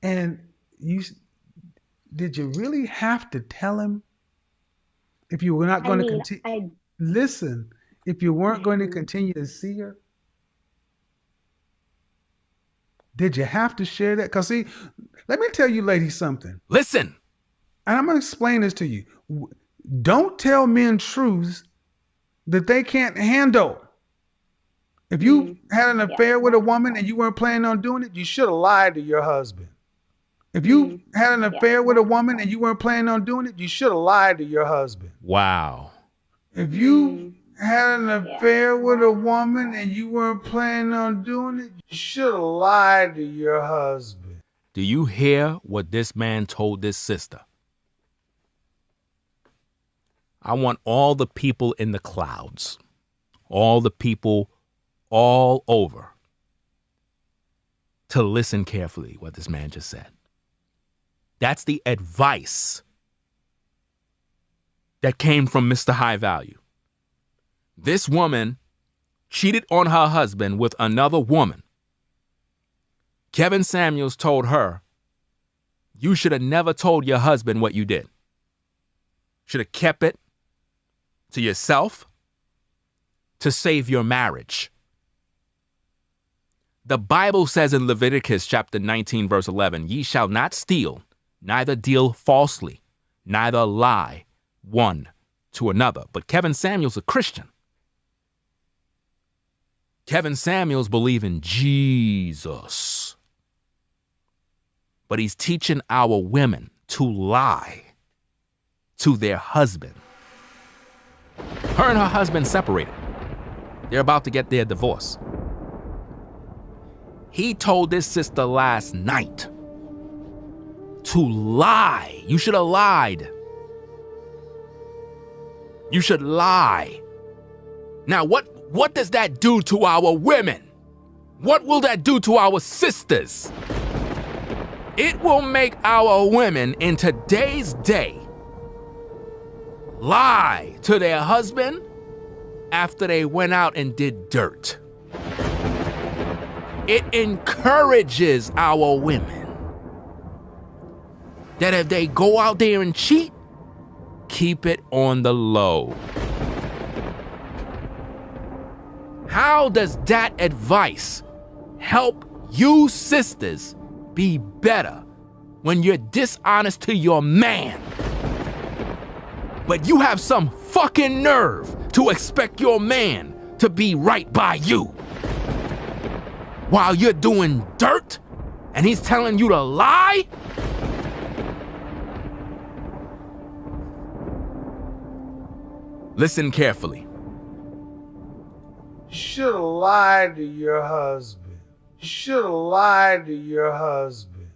and did you really have to tell him if you were not going to continue? Listen, if you weren't going to continue to see her, did you have to share that? Because see, let me tell you ladies something. Listen. And I'm going to explain this to you. Don't tell men truths that they can't handle. If you had an affair with a woman and you weren't planning on doing it, you should have lied to your husband. If you had an affair with a woman and you weren't planning on doing it, you should have lied to your husband. Wow. If you had an affair with a woman and you weren't planning on doing it, you should have lied to your husband. Do you hear what this man told this sister? I want all the people in the clouds, all the people all over, to listen carefully what this man just said. That's the advice that came from Mr. High Value. This woman cheated on her husband with another woman. Kevin Samuels told her, you should have never told your husband what you did. Should have kept it to yourself to save your marriage. The Bible says in Leviticus chapter 19, verse 11, ye shall not steal, neither deal falsely, neither lie one to another. But Kevin Samuels a Christian. Kevin Samuels believe in Jesus. But he's teaching our women to lie to their husband. Her and her husband separated. They're about to get their divorce. He told this sister last night to lie. You should have lied. You should lie. Now, what does that do to our women? What will that do to our sisters? It will make our women in today's day lie to their husband after they went out and did dirt. It encourages our women that if they go out there and cheat, keep it on the low. How does that advice help you sisters be better when you're dishonest to your man? But you have some fucking nerve to expect your man to be right by you while you're doing dirt and he's telling you to lie? Listen carefully. Should have lied to your husband. Should have lied to your husband.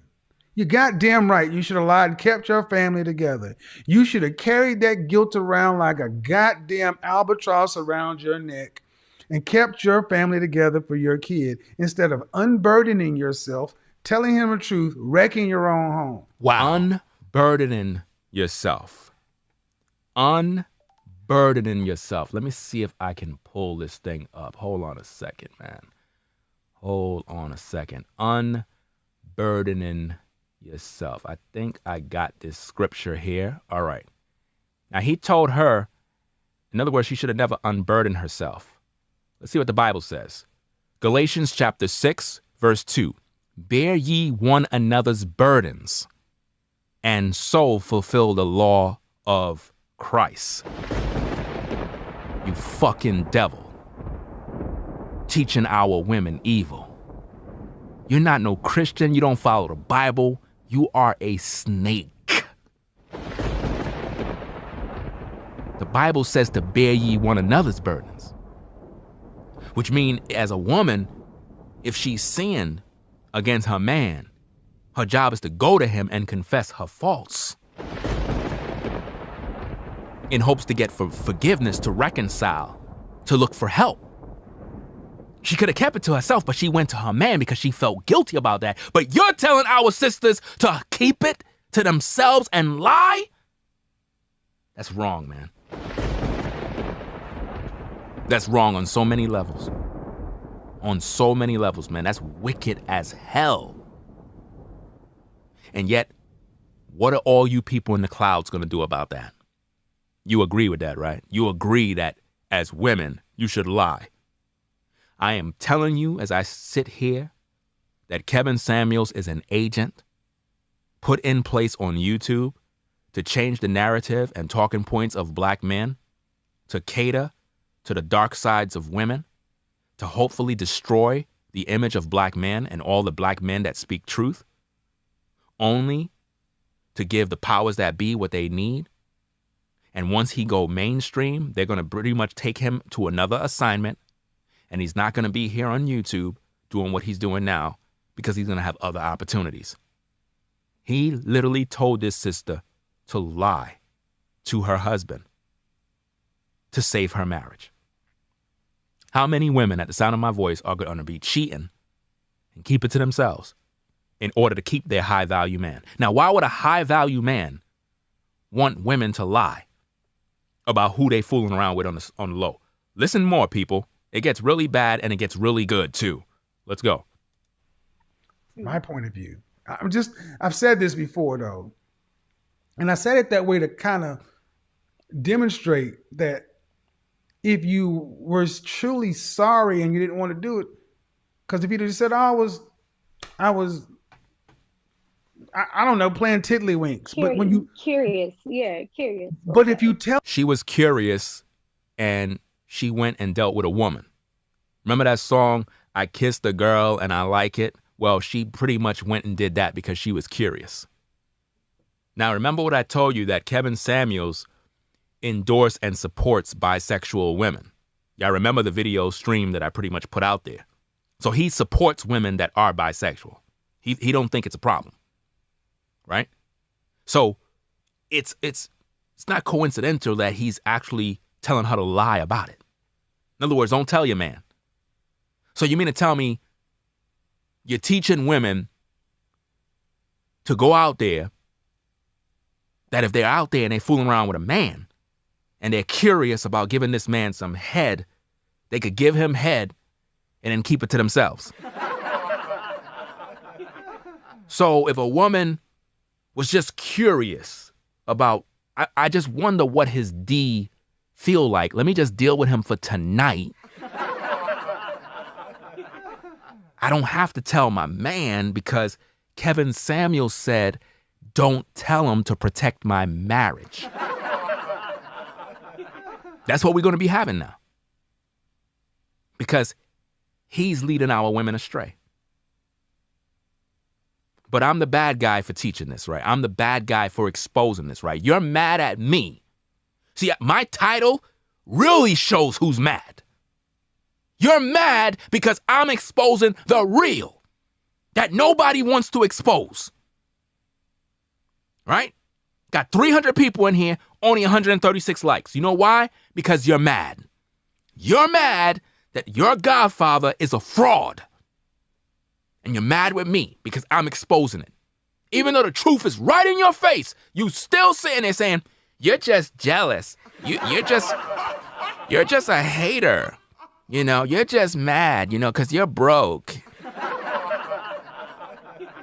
You goddamn right. You should have lied and kept your family together. You should have carried that guilt around like a goddamn albatross around your neck and kept your family together for your kid instead of unburdening yourself, telling him the truth, wrecking your own home. Wow. Unburdening yourself. Unburdening yourself. Let me see if I can pull this thing up. Hold on a second, man. Hold on a second. Unburdening yourself. I think I got this scripture here. All right. Now, he told her, in other words, she should have never unburdened herself. Let's see what the Bible says. Galatians chapter 6, verse 2. Bear ye one another's burdens, and so fulfill the law of Christ. You fucking devil. Teaching our women evil. You're not no Christian. You don't follow the Bible. You are a snake. The Bible says to bear ye one another's burdens. Which means, as a woman, if she's sinned against her man, her job is to go to him and confess her faults in hopes to get forgiveness, to reconcile, to look for help. She could have kept it to herself, but she went to her man because she felt guilty about that. But you're telling our sisters to keep it to themselves and lie? That's wrong, man. That's wrong on so many levels. On so many levels, man. That's wicked as hell. And yet, what are all you people in the clouds going to do about that? You agree with that, right? You agree that as women, you should lie. I am telling you as I sit here that Kevin Samuels is an agent put in place on YouTube to change the narrative and talking points of black men, to cater to the dark sides of women, to hopefully destroy the image of black men and all the black men that speak truth, only to give the powers that be what they need. And once he go mainstream, they're going to pretty much take him to another assignment, and he's not going to be here on YouTube doing what he's doing now because he's going to have other opportunities. He literally told this sister to lie to her husband to save her marriage. How many women at the sound of my voice are going to be cheating and keep it to themselves in order to keep their high-value man? Now, why would a high-value man want women to lie about who they fooling around with on the low? Listen more, people. It gets really bad and it gets really good, too. Let's go. My point of view. I've said this before, though. And I said it that way to kind of demonstrate that if you were truly sorry and you didn't want to do it, because if you just said, oh, I don't know, playing tiddlywinks. But when you curious. But if you tell she was curious and she went and dealt with a woman. Remember that song, I Kissed a Girl and I Like It? Well, she pretty much went and did that because she was curious. Now, remember what I told you, that Kevin Samuels endorsed and supports bisexual women. Y'all remember the video stream that I pretty much put out there. So he supports women that are bisexual. He don't think it's a problem. Right? So it's not coincidental that he's actually telling her to lie about it. In other words, don't tell your man. So you mean to tell me you're teaching women to go out there, that if they're out there and they're fooling around with a man and they're curious about giving this man some head, they could give him head and then keep it to themselves. So if a woman was just curious about, I just wonder what his D feel like. Let me just deal with him for tonight. I don't have to tell my man because Kevin Samuels said, don't tell him to protect my marriage. That's what we're going to be having now. Because he's leading our women astray. But I'm the bad guy for teaching this, right? I'm the bad guy for exposing this, right? You're mad at me. See, my title really shows who's mad. You're mad because I'm exposing the real that nobody wants to expose. Right? Got 300 people in here, only 136 likes. You know why? Because you're mad. You're mad that your godfather is a fraud. And you're mad with me because I'm exposing it. Even though the truth is right in your face, you still sitting there saying, you're just jealous. You're just a hater. You know, you're just mad, because you're broke.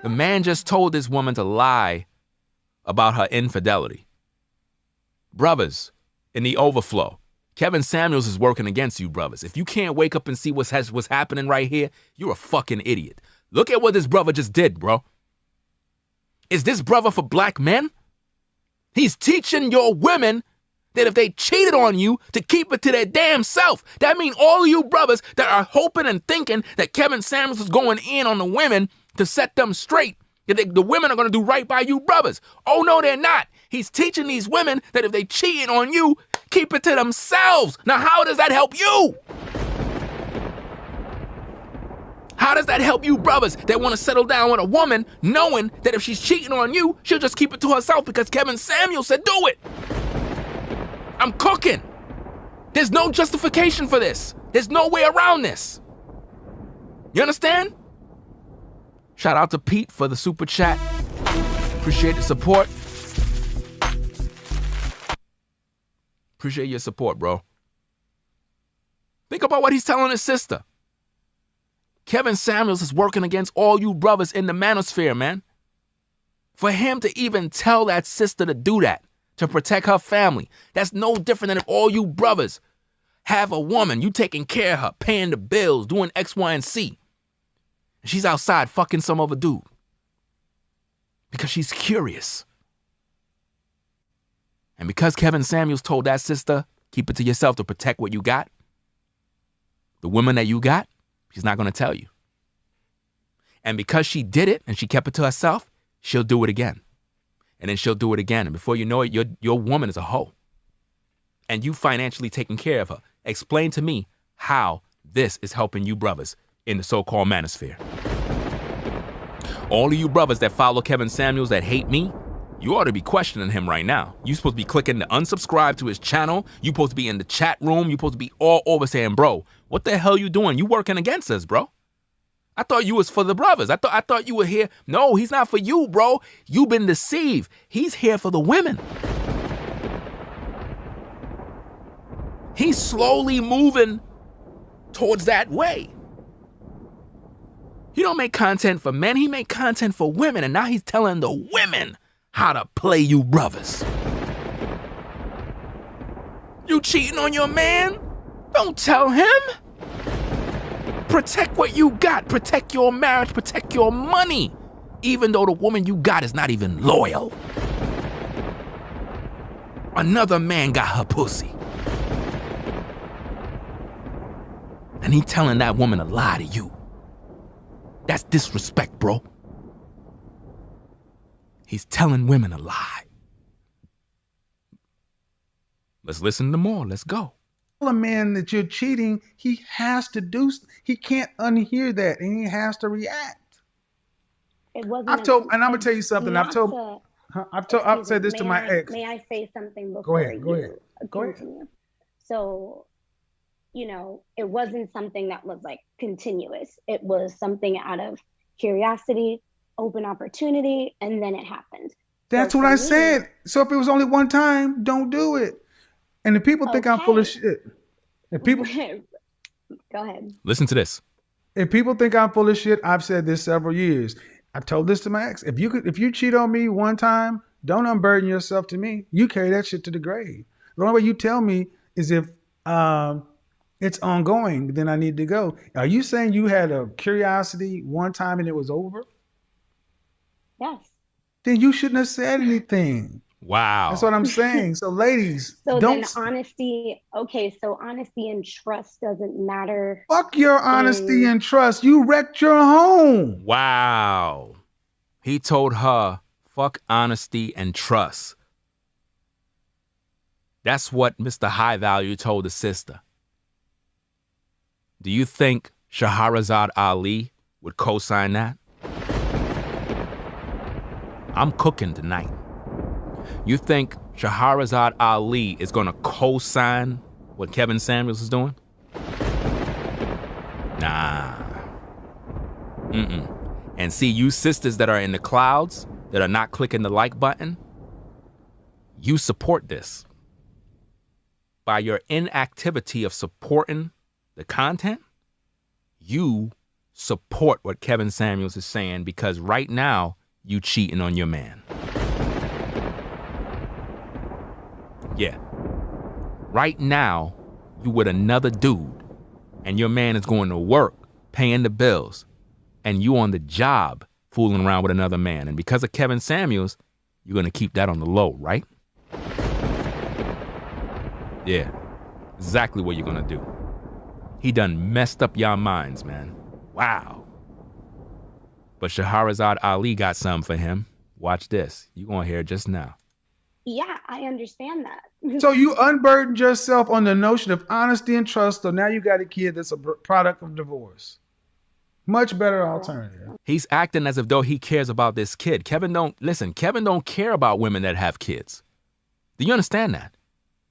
The man just told this woman to lie about her infidelity. Brothers, in the overflow, Kevin Samuels is working against you, brothers. If you can't wake up and see what's happening right here, you're a fucking idiot. Look at what this brother just did, bro. Is this brother for black men? He's teaching your women that if they cheated on you, to keep it to their damn self. That means all of you brothers that are hoping and thinking that Kevin Samuels is going in on the women to set them straight, that the women are going to do right by you brothers. Oh, no, they're not. He's teaching these women that if they cheating on you, keep it to themselves. Now, how does that help you? How does that help you brothers that want to settle down with a woman knowing that if she's cheating on you, she'll just keep it to herself because Kevin Samuels said do it? I'm cooking. There's no justification for this. There's no way around this. You understand? Shout out to Pete for the super chat. Appreciate the support. Appreciate your support, bro. Think about what he's telling his sister. Kevin Samuels is working against all you brothers in the manosphere, man. For him to even tell that sister to do that, to protect her family, that's no different than if all you brothers have a woman, you taking care of her, paying the bills, doing X, Y, and Z. And she's outside fucking some other dude. Because she's curious. And because Kevin Samuels told that sister, keep it to yourself to protect what you got, The women that you got, she's not going to tell you. And because she did it and she kept it to herself, she'll do it again. And then she'll do it again. And before you know it, your woman is a hoe. And you financially taking care of her. Explain to me how this is helping you brothers in the so-called manosphere. All of you brothers that follow Kevin Samuels that hate me, you ought to be questioning him right now. You're supposed to be clicking to unsubscribe to his channel. You're supposed to be in the chat room. You're supposed to be all over saying, bro, what the hell you doing? You working against us, bro. I thought you was for the brothers. I thought you were here. No, he's not for you, bro. You've been deceived. He's here for the women. He's slowly moving towards that way. He don't make content for men. He make content for women. And now he's telling the women how to play you brothers. You cheating on your man? Don't tell him. Protect what you got. Protect your marriage. Protect your money. Even though the woman you got is not even loyal. Another man got her pussy. And he telling that woman a lie to you. That's disrespect, bro. He's telling women a lie. Let's listen to more. Let's go. A man that you're cheating, he has to do. He can't unhear that, and he has to react. It wasn't. And I'm gonna tell you something. I've said this to my ex. May I say something before Go ahead. Continue? So, it wasn't something that was like continuous. It was something out of curiosity, open opportunity, and then it happened. That's what I said. So if it was only one time, don't do it. And if people think I'm full of shit, if people go ahead. Listen to this. If people think I'm full of shit, I've said this several years. I've told this to my ex. If you cheat on me one time, don't unburden yourself to me. You carry that shit to the grave. The only way you tell me is if it's ongoing, then I need to go. Are you saying you had a curiosity one time and it was over? Yes. Then you shouldn't have said anything. Wow. That's what I'm saying. So ladies, then honesty, so honesty and trust doesn't matter. Fuck your honesty and trust. You wrecked your home. Wow. He told her, fuck honesty and trust. That's what Mr. High Value told the sister. Do you think Shahrazad Ali would co-sign that? I'm cooking tonight. You think Shahrazad Ali is going to co-sign what Kevin Samuels is doing? Nah. And see, you sisters that are in the clouds, that are not clicking the like button, you support this. By your inactivity of supporting the content, you support what Kevin Samuels is saying, because right now, you cheating on your man. Yeah. Right now, you with another dude, and your man is going to work, paying the bills, and you on the job fooling around with another man. And because of Kevin Samuels, you're going to keep that on the low, right? Yeah. Exactly what you're going to do. He done messed up y'all minds, man. Wow. But Shahrazad Ali got something for him. Watch this. You're going to hear it just now. Yeah, I understand that. So you unburdened yourself on the notion of honesty and trust, so now you got a kid that's a product of divorce. Much better alternative. He's acting as if though he cares about this kid. Kevin don't care about women that have kids. Do you understand that?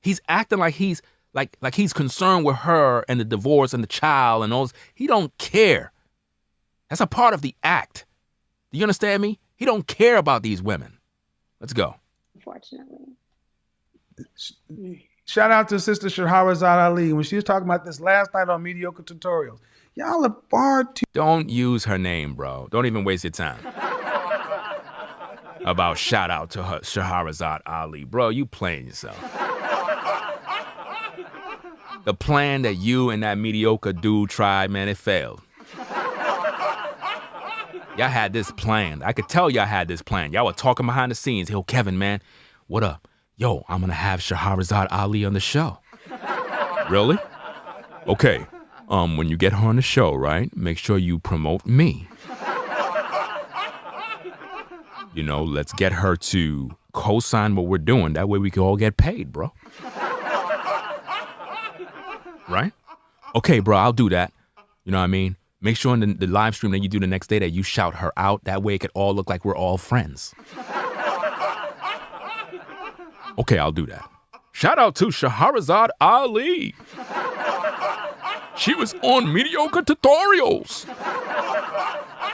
He's acting like he's like he's concerned with her and the divorce and the child and all this. He don't care. That's a part of the act. Do you understand me? He don't care about these women. Let's go. Unfortunately. Shout out to Sister Shahrazad Ali when she was talking about this last night on Mediocre Tutorials. Y'all are far too... Don't use her name, bro. Don't even waste your time. About shout out to her, Shahrazad Ali. Bro, you playing yourself. The plan that you and that mediocre dude tried, man, it failed. Y'all had this planned. I could tell y'all had this planned. Y'all were talking behind the scenes. Yo, Kevin, man, what up? Yo, I'm going to have Shahrazad Ali on the show. Really? Okay. when you get her on the show, right, make sure you promote me. You know, let's get her to co-sign what we're doing. That way we can all get paid, bro. Right? Okay, bro, I'll do that. You know what I mean? Make sure in the live stream that you do the next day that you shout her out. That way it could all look like we're all friends. Okay, I'll do that. Shout out to Shahrazad Ali. She was on mediocre tutorials.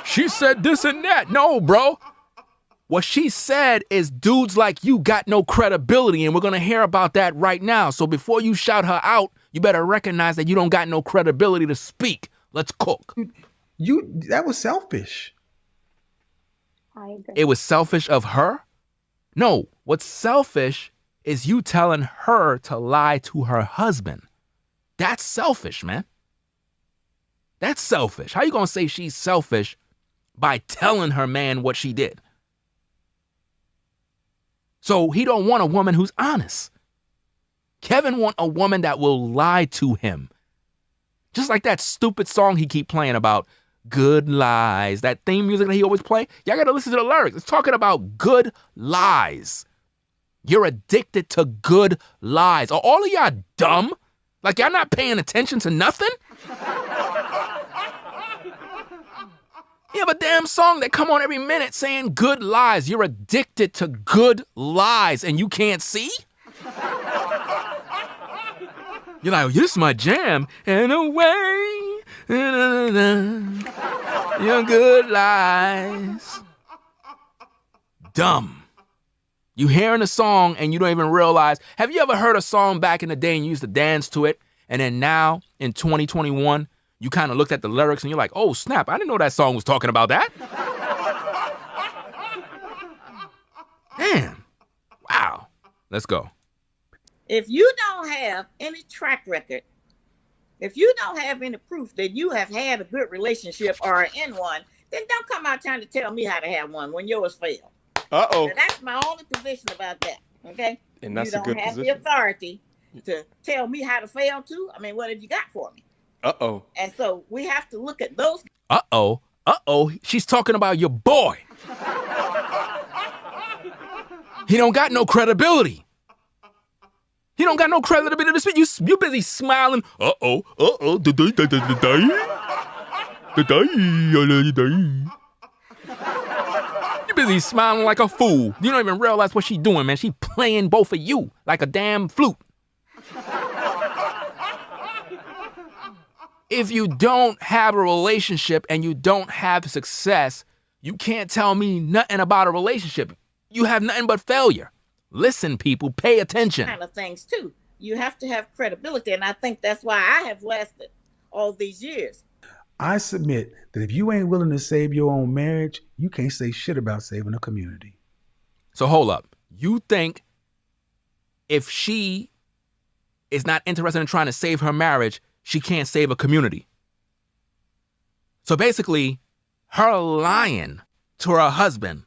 She said this and that. No, bro. What she said is dudes like you got no credibility, and we're going to hear about that right now. So before you shout her out, you better recognize that you don't got no credibility to speak. Let's cook. That was selfish. I agree. It was selfish of her? No, what's selfish is you telling her to lie to her husband. That's selfish, man. That's selfish. How you going to say she's selfish by telling her man what she did? So he don't want a woman who's honest. Kevin want a woman that will lie to him. Just like that stupid song he keep playing about good lies. That theme music that he always play. Y'all gotta listen to the lyrics. It's talking about good lies. You're addicted to good lies. Are all of y'all dumb? Like y'all not paying attention to nothing? You have a damn song that come on every minute saying good lies. You're addicted to good lies and you can't see? You're like, this is my jam. And away, your good lies. Dumb. You hearing a song and you don't even realize. Have you ever heard a song back in the day and you used to dance to it? And then now in 2021, you kind of looked at the lyrics and you're like, oh, snap, I didn't know that song was talking about that. Damn. Wow. Let's go. If you don't have any track record, if you don't have any proof that you have had a good relationship or are in one, then don't come out trying to tell me how to have one when yours failed. Uh-oh. Now, that's my only position about that, okay? And that's you a good don't have position. the authority to tell me how to fail too. I mean, what have you got for me? Uh-oh. And so we have to look at those. Uh-oh. Uh-oh. She's talking about your boy. He don't got no credibility. He don't got no credibility to speak. You busy smiling. Uh-oh. Uh-oh. You busy smiling like a fool. You don't even realize what she doing, man. She playing both of you like a damn flute. If you don't have a relationship and you don't have success, you can't tell me nothing about a relationship. You have nothing but failure. Listen, people, pay attention. Kind of things too. You have to have credibility, and I think that's why I have lasted all these years. I submit that if you ain't willing to save your own marriage, you can't say shit about saving a community. So hold up. You think if she is not interested in trying to save her marriage, she can't save a community? So basically, her lying to her husband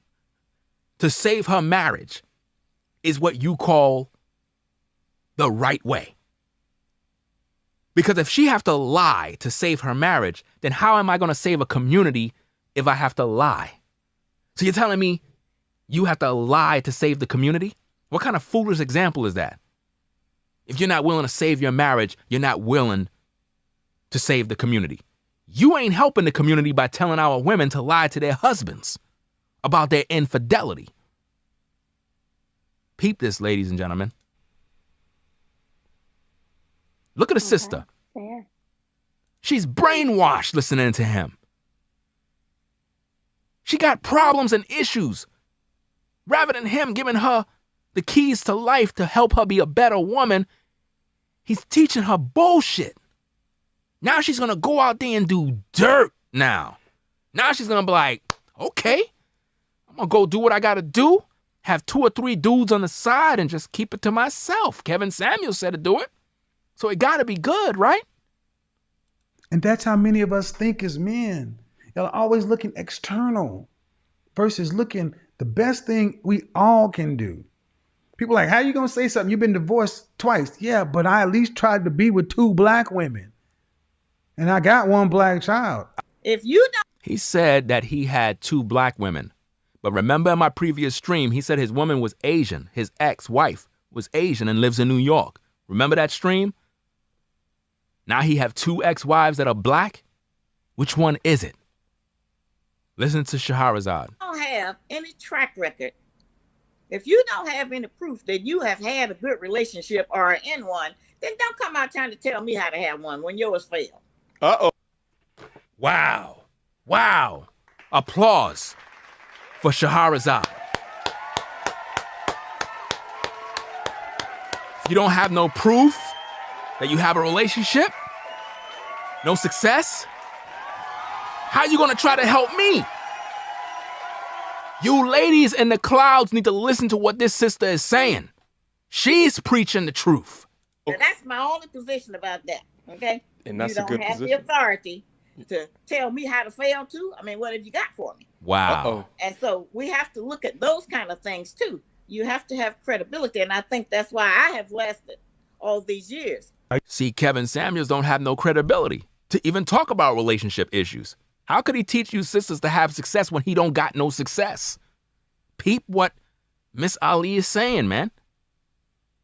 to save her marriage is what you call the right way. Because if she have to lie to save her marriage, then how am I going to save a community if I have to lie? So you're telling me you have to lie to save the community? What kind of foolish example is that? If you're not willing to save your marriage, you're not willing to save the community. You ain't helping the community by telling our women to lie to their husbands about their infidelity. Peep this, ladies and gentlemen. Look at a sister. Fair. She's brainwashed listening to him. She got problems and issues. Rather than him giving her the keys to life to help her be a better woman, he's teaching her bullshit. Now she's going to go out there and do dirt now. Now she's going to be like, okay, I'm going to go do what I got to do. Have 2 or 3 dudes on the side and just keep it to myself. Kevin Samuels said to do it. So it got to be good, right? And that's how many of us think as men. Y'all are always looking external versus looking the best thing we all can do. People are like, how you going to say something? You've been divorced twice. Yeah, but I at least tried to be with 2 black women. And I got one black child. If you don't. He said that he had 2 black women. But remember in my previous stream, he said his woman was Asian. His ex-wife was Asian and lives in New York. Remember that stream? Now he have 2 ex-wives that are black? Which one is it? Listen to Shahrazad. Don't have any track record, if you don't have any proof that you have had a good relationship or are in one, then don't come out trying to tell me how to have one when yours failed. Uh-oh. Wow. Wow. Applause for Shahrazad. If you don't have no proof that you have a relationship, no success, how you gonna try to help me? You ladies in the clouds need to listen to what this sister is saying. She's preaching the truth. Now, that's my only position about that, okay? And that's you a good don't have position. the authority to tell me how to fail too. I mean, what have you got for me? Wow. Uh-oh. And so we have to look at those kind of things too. You have to have credibility, and I think that's why I have lasted all these years. See, Kevin Samuels don't have no credibility to even talk about relationship issues. How could he teach you sisters to have success when he don't got no success? Peep what Miss Ali is saying, man.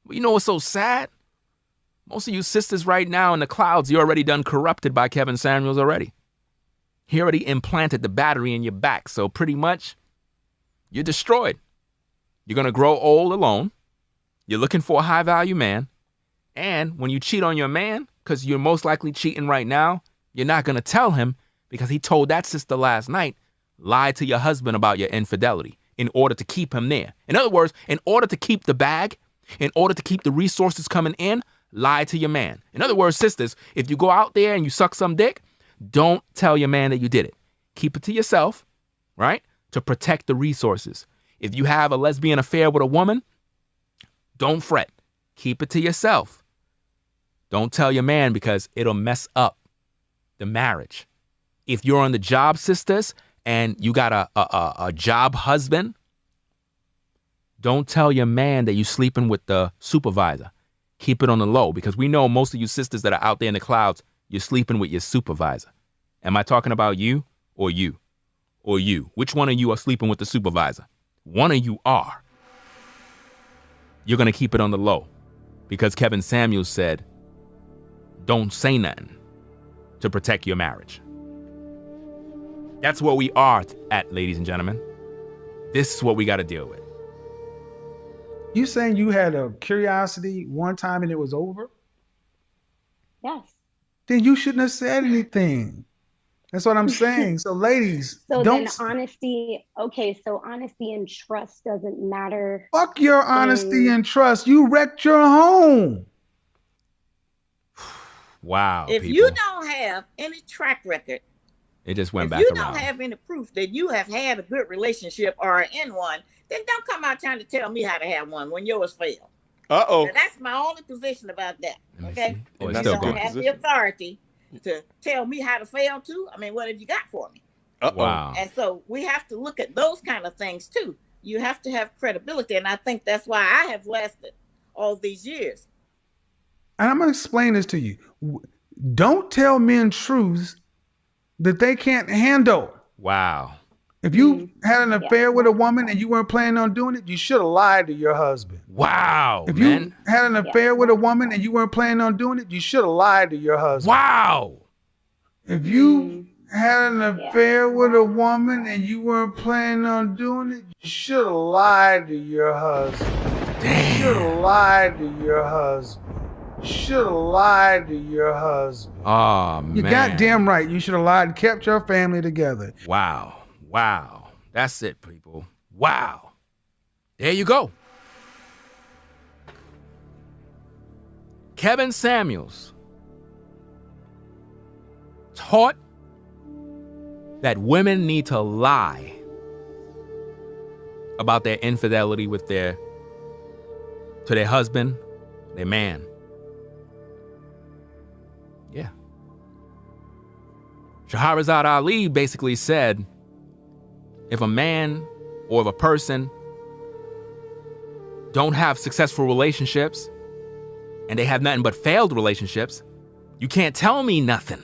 You know what's so sad? Most of you sisters right now in the clouds, you're already done corrupted by Kevin Samuels already. He already implanted the battery in your back, so pretty much you're destroyed. You're going to grow old alone. You're looking for a high-value man. And when you cheat on your man, because you're most likely cheating right now, you're not going to tell him because he told that sister last night, lie to your husband about your infidelity in order to keep him there. In other words, in order to keep the bag, in order to keep the resources coming in, lie to your man. In other words, sisters, if you go out there and you suck some dick, don't tell your man that you did it. Keep it to yourself, right? To protect the resources. If you have a lesbian affair with a woman, don't fret. Keep it to yourself. Don't tell your man because it'll mess up the marriage. If you're on the job, sisters, and you got a job husband, don't tell your man that you're sleeping with the supervisor. Keep it on the low because we know most of you sisters that are out there in the clouds, you're sleeping with your supervisor. Am I talking about you or you? Or you? Which one of you are sleeping with the supervisor? One of you are. You're going to keep it on the low because Kevin Samuels said, don't say nothing to protect your marriage. That's where we are at, ladies and gentlemen. This is what we got to deal with. You saying you had a curiosity one time and it was over? Yes. Then you shouldn't have said anything. That's what I'm saying. So ladies, So don't. then honesty, okay, so honesty and trust doesn't matter. Fuck your honesty and trust. You wrecked your home. Wow. If people. you don't have any track record, It just went if back you around. don't have any proof that you have had a good relationship or are in one, then don't come out trying to tell me how to have one when yours failed. Uh-oh. Now, that's my only position about that. Let me Okay? see. Oh, You it's that's still don't going. have the Position. authority to tell me how to fail too. I mean, what have you got for me? Uh-oh. Wow. And so we have to look at those kind of things too. You have to have credibility, and I think that's why I have lasted all these years. And I'm going to explain this to you. Don't tell men truths that they can't handle. Wow. If you had an affair with a woman and you weren't planning on doing it, you should have lied to your husband. Wow, If man. you had an affair with a woman and you weren't planning on doing it, you should have lied to your husband. Wow. If you had an affair with a woman and you weren't planning on doing it, you should have lied to your husband. Damn. Should have lied to your husband. Should have lied to your husband. Oh, man. You goddamn right. You should have lied and kept your family together. Wow. Wow. That's it, people. Wow. There you go. Kevin Samuels taught that women need to lie about their infidelity with to their husband, their man. Yeah. Shahrazad Ali basically said, if a man or if a person don't have successful relationships and they have nothing but failed relationships, you can't tell me nothing.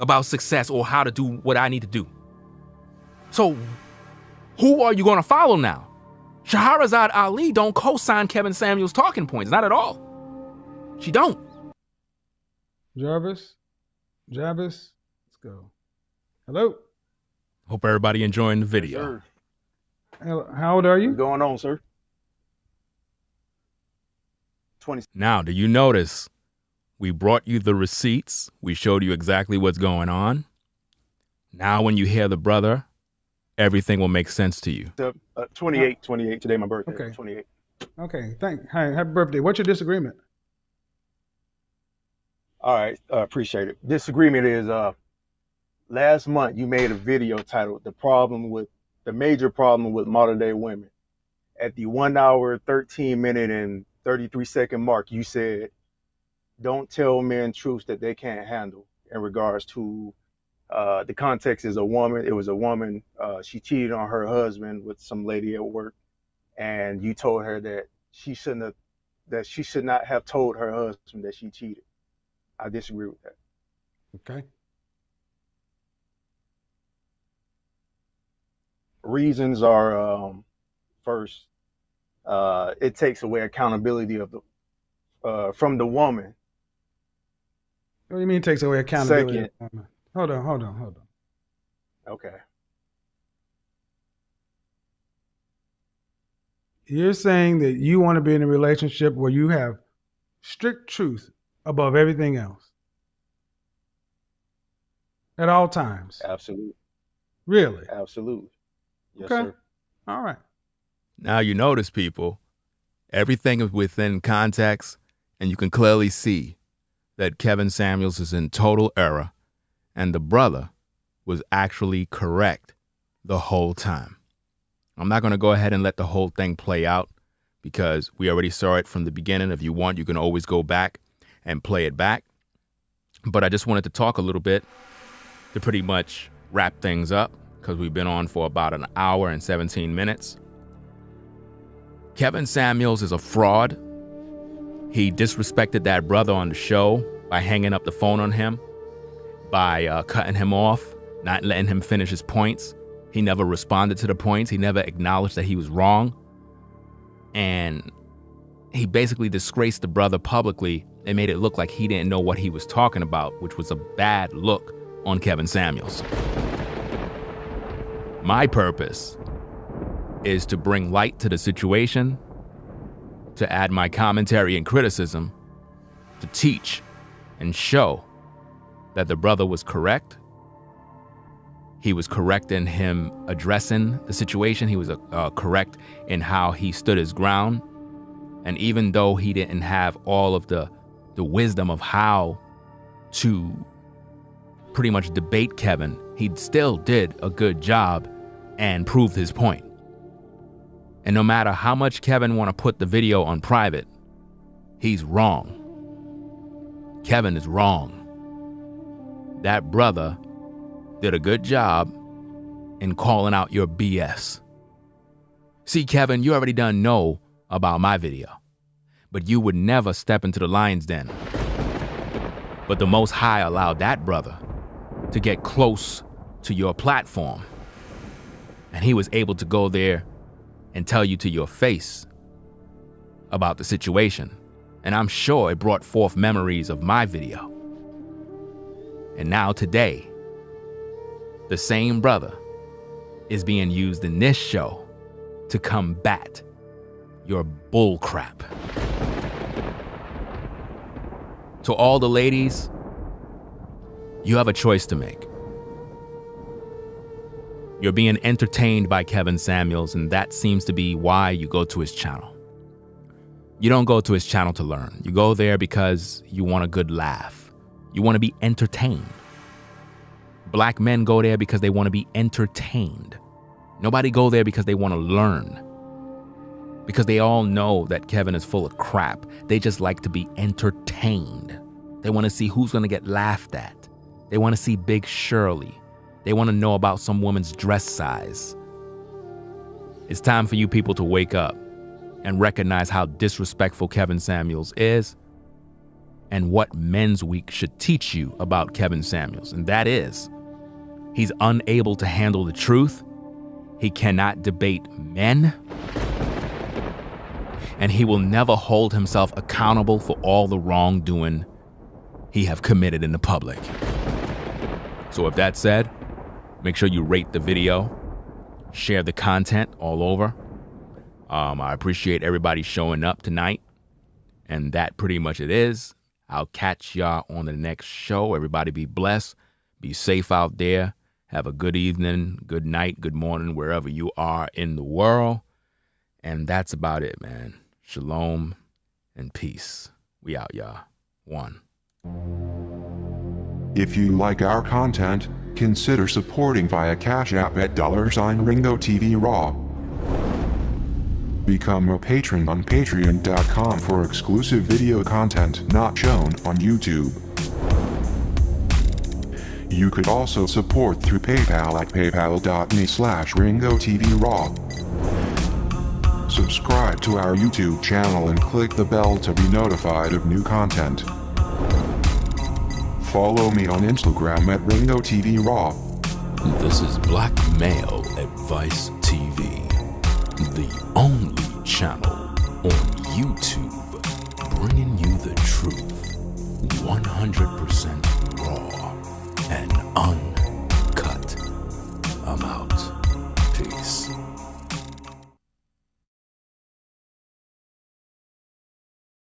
about success or how to do what I need to do. So who are you going to follow now? Shahrazad Ali don't co-sign Kevin Samuels' talking points, not at all. She don't. Jarvis, let's go. Hello. Hope everybody enjoying the video. Yes, How old are you? what's going on, sir? 20. Now, do you notice we brought you the receipts? We showed you exactly what's going on. Now, when you hear the brother, everything will make sense to you. 28 today, my birthday. Okay. 28. Okay, hi, happy birthday. What's your disagreement? All right, appreciate it. Disagreement is last month you made a video titled the major problem with modern day women. At the 1 hour, 13 minute and 33-second mark, you said, don't tell men truths that they can't handle in regards to the context is a woman. It was a woman. She cheated on her husband with some lady at work. And you told her that she should not have told her husband that she cheated. I disagree with that. Okay. Reasons are first, it takes away accountability of the from the woman. What do you mean it takes away accountability? Second. Hold on. Okay. You're saying that you want to be in a relationship where you have strict truth above everything else at all times. Absolutely. Really? Absolutely. Yes, Okay. sir. All right. Now you notice, people, everything is within context, and you can clearly see that Kevin Samuels is in total error, and the brother was actually correct the whole time. I'm not going to go ahead and let the whole thing play out because we already saw it from the beginning. If you want, you can always go back and play it back. But I just wanted to talk a little bit to pretty much wrap things up because we've been on for about an hour and 17 minutes. Kevin Samuels is a fraud. He disrespected that brother on the show by hanging up the phone on him, by cutting him off, not letting him finish his points. He never responded to the points. He never acknowledged that he was wrong. And he basically disgraced the brother publicly and made it look like he didn't know what he was talking about, which was a bad look on Kevin Samuels. My purpose is to bring light to the situation, to add my commentary and criticism, to teach and show that the brother was correct. He was correct in him addressing the situation. He was correct in how he stood his ground. And even though he didn't have all of the wisdom of how to pretty much debate Kevin, he still did a good job and proved his point. And no matter how much Kevin want to put the video on private, he's wrong. Kevin is wrong. That brother did a good job in calling out your BS. See, Kevin, you already done know about my video, but you would never step into the lion's den. But the Most High allowed that brother to get close to your platform, and he was able to go there and tell you to your face about the situation. And I'm sure it brought forth memories of my video. And now today, the same brother is being used in this show to combat your bull crap. To all the ladies, you have a choice to make. You're being entertained by Kevin Samuels, and that seems to be why you go to his channel. You don't go to his channel to learn. You go there because you want a good laugh. You want to be entertained. Black men go there because they want to be entertained. Nobody go there because they want to learn. Because they all know that Kevin is full of crap. They just like to be entertained. They want to see who's going to get laughed at. They want to see Big Shirley. They want to know about some woman's dress size. It's time for you people to wake up and recognize how disrespectful Kevin Samuels is and what Men's Week should teach you about Kevin Samuels. And that is, he's unable to handle the truth. He cannot debate men. And he will never hold himself accountable for all the wrongdoing he have committed in the public. So with that said, make sure you rate the video, share the content all over. I appreciate everybody showing up tonight. And that pretty much it is. I'll catch y'all on the next show. Everybody be blessed. Be safe out there. Have a good evening, good night, good morning, wherever you are in the world. And that's about it, man. Shalom and peace. We out, y'all. One. If you like our content, consider supporting via Cash App at $Ringo TV Raw. Become a patron on patreon.com for exclusive video content not shown on YouTube. You could also support through PayPal at paypal.me/Ringo TV Raw. Subscribe to our YouTube channel and click the bell to be notified of new content. Follow me on Instagram at Ringo TV Raw. This is Black Male Advice TV, the only channel on YouTube bringing you the truth 100%